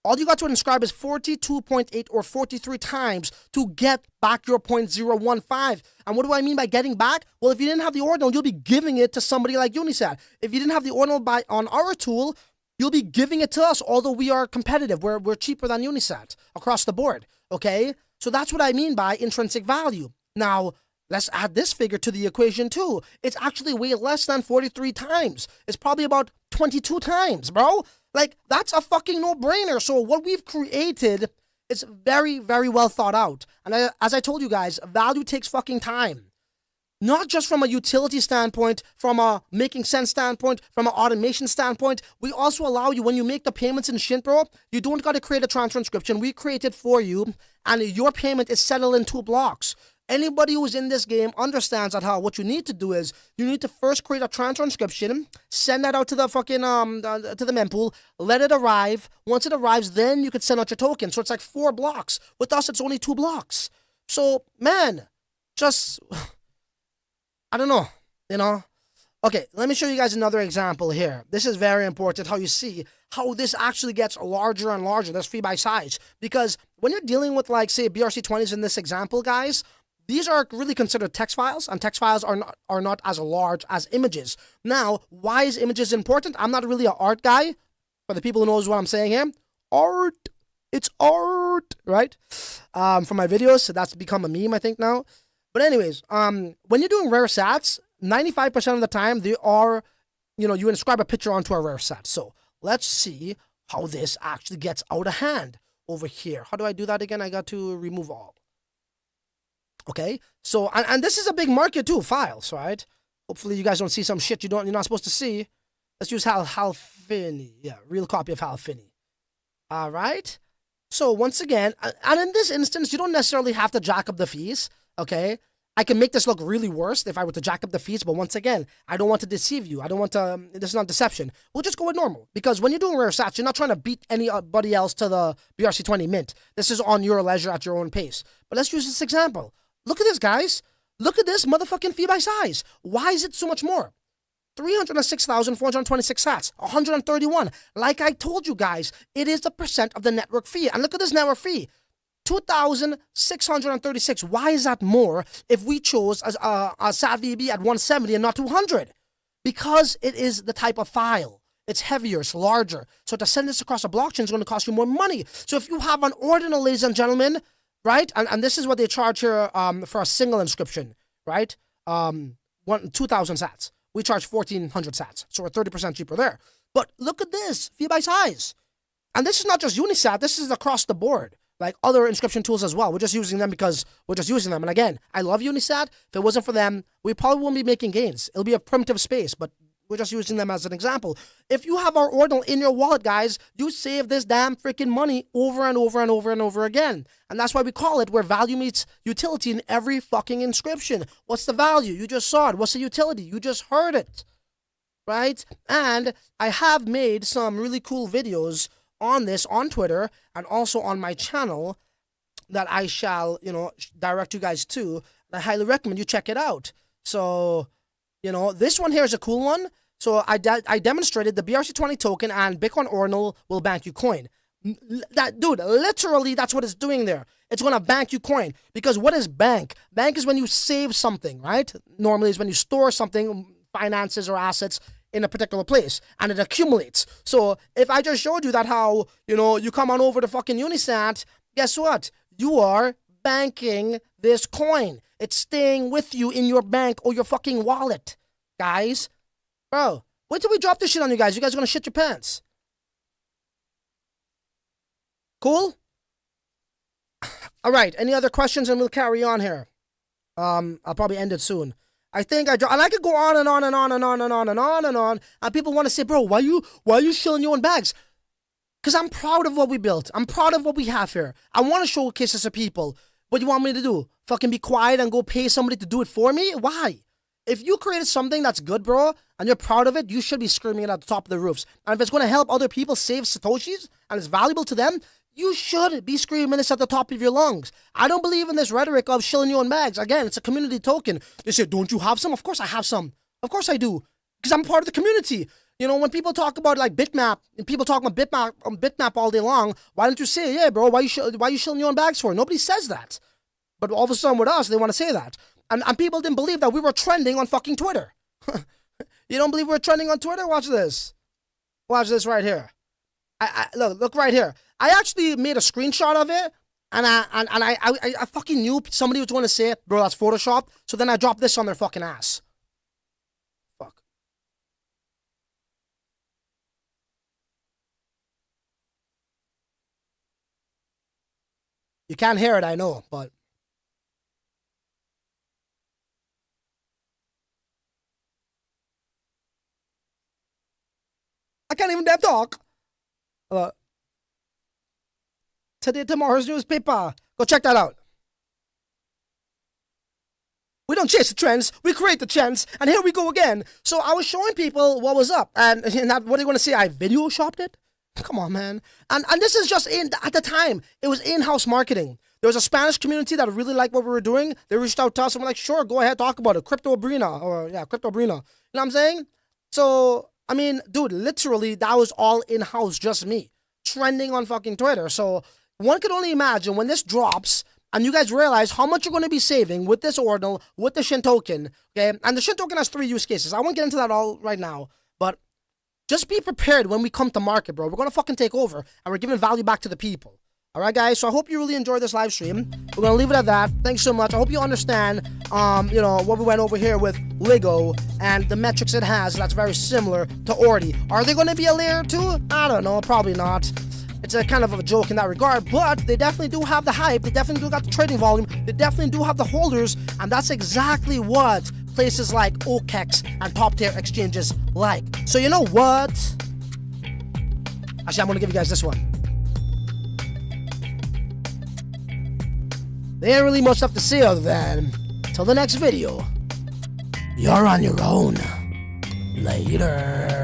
All you got to inscribe is 42.8 or 43 times to get back your 0.015. And what do I mean by getting back? Well, if you didn't have the ordinal, you'll be giving it to somebody like Unisat. If you didn't have the ordinal on our tool, you'll be giving it to us, although we are competitive. We're cheaper than Unisat across the board, okay? So that's what I mean by intrinsic value. Now, let's add this figure to the equation too. It's actually way less than 43 times. It's probably about 22 times, bro. Like, that's a fucking no-brainer. So what we've created is very, very well thought out. And as I told you guys, value takes fucking time. not just from a utility standpoint, from a making sense standpoint, from an automation standpoint. We also allow you, when you make the payments in Shin, bro, you don't got to create a transfer inscription. We create it for you, and your payment is settled in 2 blocks. Anybody who's in this game understands that how what you need to do is you need to first create a transfer inscription, send that out to the fucking to the mempool, let it arrive. Once it arrives, then you can send out your token. So it's like 4 blocks. With us, it's only 2 blocks. So man, just I don't know, you know. Okay, let me show you guys another example here. This is very important, how you see how this actually gets larger and larger, this fee by size. Because when you're dealing with, like, say, BRC-20s in this example, guys, these are really considered text files, and text files are not as large as images. Now, why is images important? I'm not really an art guy. For the people who knows what I'm saying here, art, it's art, right? For my videos, so that's become a meme, I think, now. But anyways, when you're doing rare sats, 95% of the time they are, you inscribe a picture onto a rare sat. So let's see how this actually gets out of hand over here. How do I do that again? I got to remove all. Okay, so, and this is a big market too, files, right? Hopefully you guys don't see some shit you're not supposed to see. Let's use Hal Finney. Yeah, real copy of Hal Finney. All right. So once again, and in this instance, you don't necessarily have to jack up the fees, okay? I can make this look really worse if I were to jack up the fees, but once again, I don't want to deceive you. I don't want to, this is not deception. We'll just go with normal, because when you're doing rare sats, you're not trying to beat anybody else to the BRC-20 mint. This is on your leisure at your own pace. But let's use this example. Look at this, guys. Look at this motherfucking fee by size. Why is it so much more? 306,426 sats, 131. Like I told you guys, it is the percent of the network fee. And look at this network fee, 2,636. Why is that more if we chose a SAT VB at 170 and not 200? Because it is the type of file. It's heavier, it's larger. So to send this across a blockchain is going to cost you more money. So if you have an ordinal, ladies and gentlemen, right? And this is what they charge here for a single inscription, right? 2,000 sats. We charge 1,400 sats. So we're 30% cheaper there. But look at this, fee by size. And this is not just Unisat, this is across the board. Like other inscription tools as well. We're just using them because we're just using them. And again, I love Unisat. If it wasn't for them, we probably wouldn't be making gains. It'll be a primitive space, but we're just using them as an example. If you have our ordinal in your wallet, guys, you save this damn freaking money over and over and over and over again. And that's why we call it where value meets utility in every fucking inscription. What's the value? You just saw it. What's the utility? You just heard it, right? And I have made some really cool videos on this on Twitter and also on my channel that I shall, direct you guys to. I highly recommend you check it out. So, this one here is a cool one. So I demonstrated the BRC-20 token and Bitcoin Ordinal will bank you coin. Dude, literally that's what it's doing there. It's going to bank you coin. Because what is bank? Bank is when you save something, right? Normally is when you store something, finances or assets, in a particular place, and it accumulates. So if I just showed you that how, you come on over to fucking Unisat, guess what? You are banking this coin. It's staying with you in your bank or your fucking wallet, guys. Bro, wait till we drop this shit on you guys. You guys are gonna shit your pants. Cool? All right, any other questions, and we'll carry on here. I'll probably end it soon. I think and I could go on and on and on and on and on and on and on. And people want to say, bro, why you shilling your own bags? Because I'm proud of what we built. I'm proud of what we have here. I want to showcase this to people. What do you want me to do? Fucking be quiet and go pay somebody to do it for me? Why? If you created something that's good, bro, and you're proud of it, you should be screaming it at the top of the roofs. And if it's going to help other people save Satoshis and it's valuable to them, you should be screaming this at the top of your lungs. I don't believe in this rhetoric of shilling your own bags. Again, it's a community token. They say, don't you have some? Of course I have some. Of course I do. Because I'm part of the community. When people talk about like Bitmap, and people talk about Bitmap all day long, why don't you say, yeah, bro, why you shilling your own bags for? Nobody says that. But all of a sudden with us, they want to say that. And people didn't believe that we were trending on fucking Twitter. You don't believe we're trending on Twitter? Watch this. Watch this right here. Look right here. I actually made a screenshot of it, and I fucking knew somebody was going to say, bro, that's Photoshop. So then I dropped this on their fucking ass. Fuck. You can't hear it, I know, but I can't even damn talk. Tomorrow's newspaper. Go check that out. We don't chase the trends, we create the trends, and here we go again. So I was showing people what was up, and what are you going to say? I video shopped it? Come on, man. And this is just at the time, it was in-house marketing. There was a Spanish community that really liked what we were doing. They reached out to us and were like, sure, go ahead, talk about it. Crypto Brina. You know what I'm saying? So, I mean, dude, literally, that was all in-house, just me, trending on fucking Twitter. So one could only imagine when this drops, and you guys realize how much you're going to be saving with this ordinal, with the Shin token, okay? And the Shin token has 3 use cases. I won't get into that all right now, but just be prepared when we come to market, bro. We're going to fucking take over, and we're giving value back to the people. All right, guys? So I hope you really enjoyed this live stream. We're going to leave it at that. Thanks so much. I hope you understand, you know, what we went over here with Ligo and the metrics it has. That's very similar to ORDI. Are they going to be a layer 2? I don't know. Probably not. It's a kind of a joke in that regard, but they definitely do have the hype. They definitely do got the trading volume. They definitely do have the holders, and that's exactly what places like okex and top tier exchanges like. So you know what? Actually, I'm going to give you guys this one. There ain't really much left to say other than, till the next video, you're on your own. Later.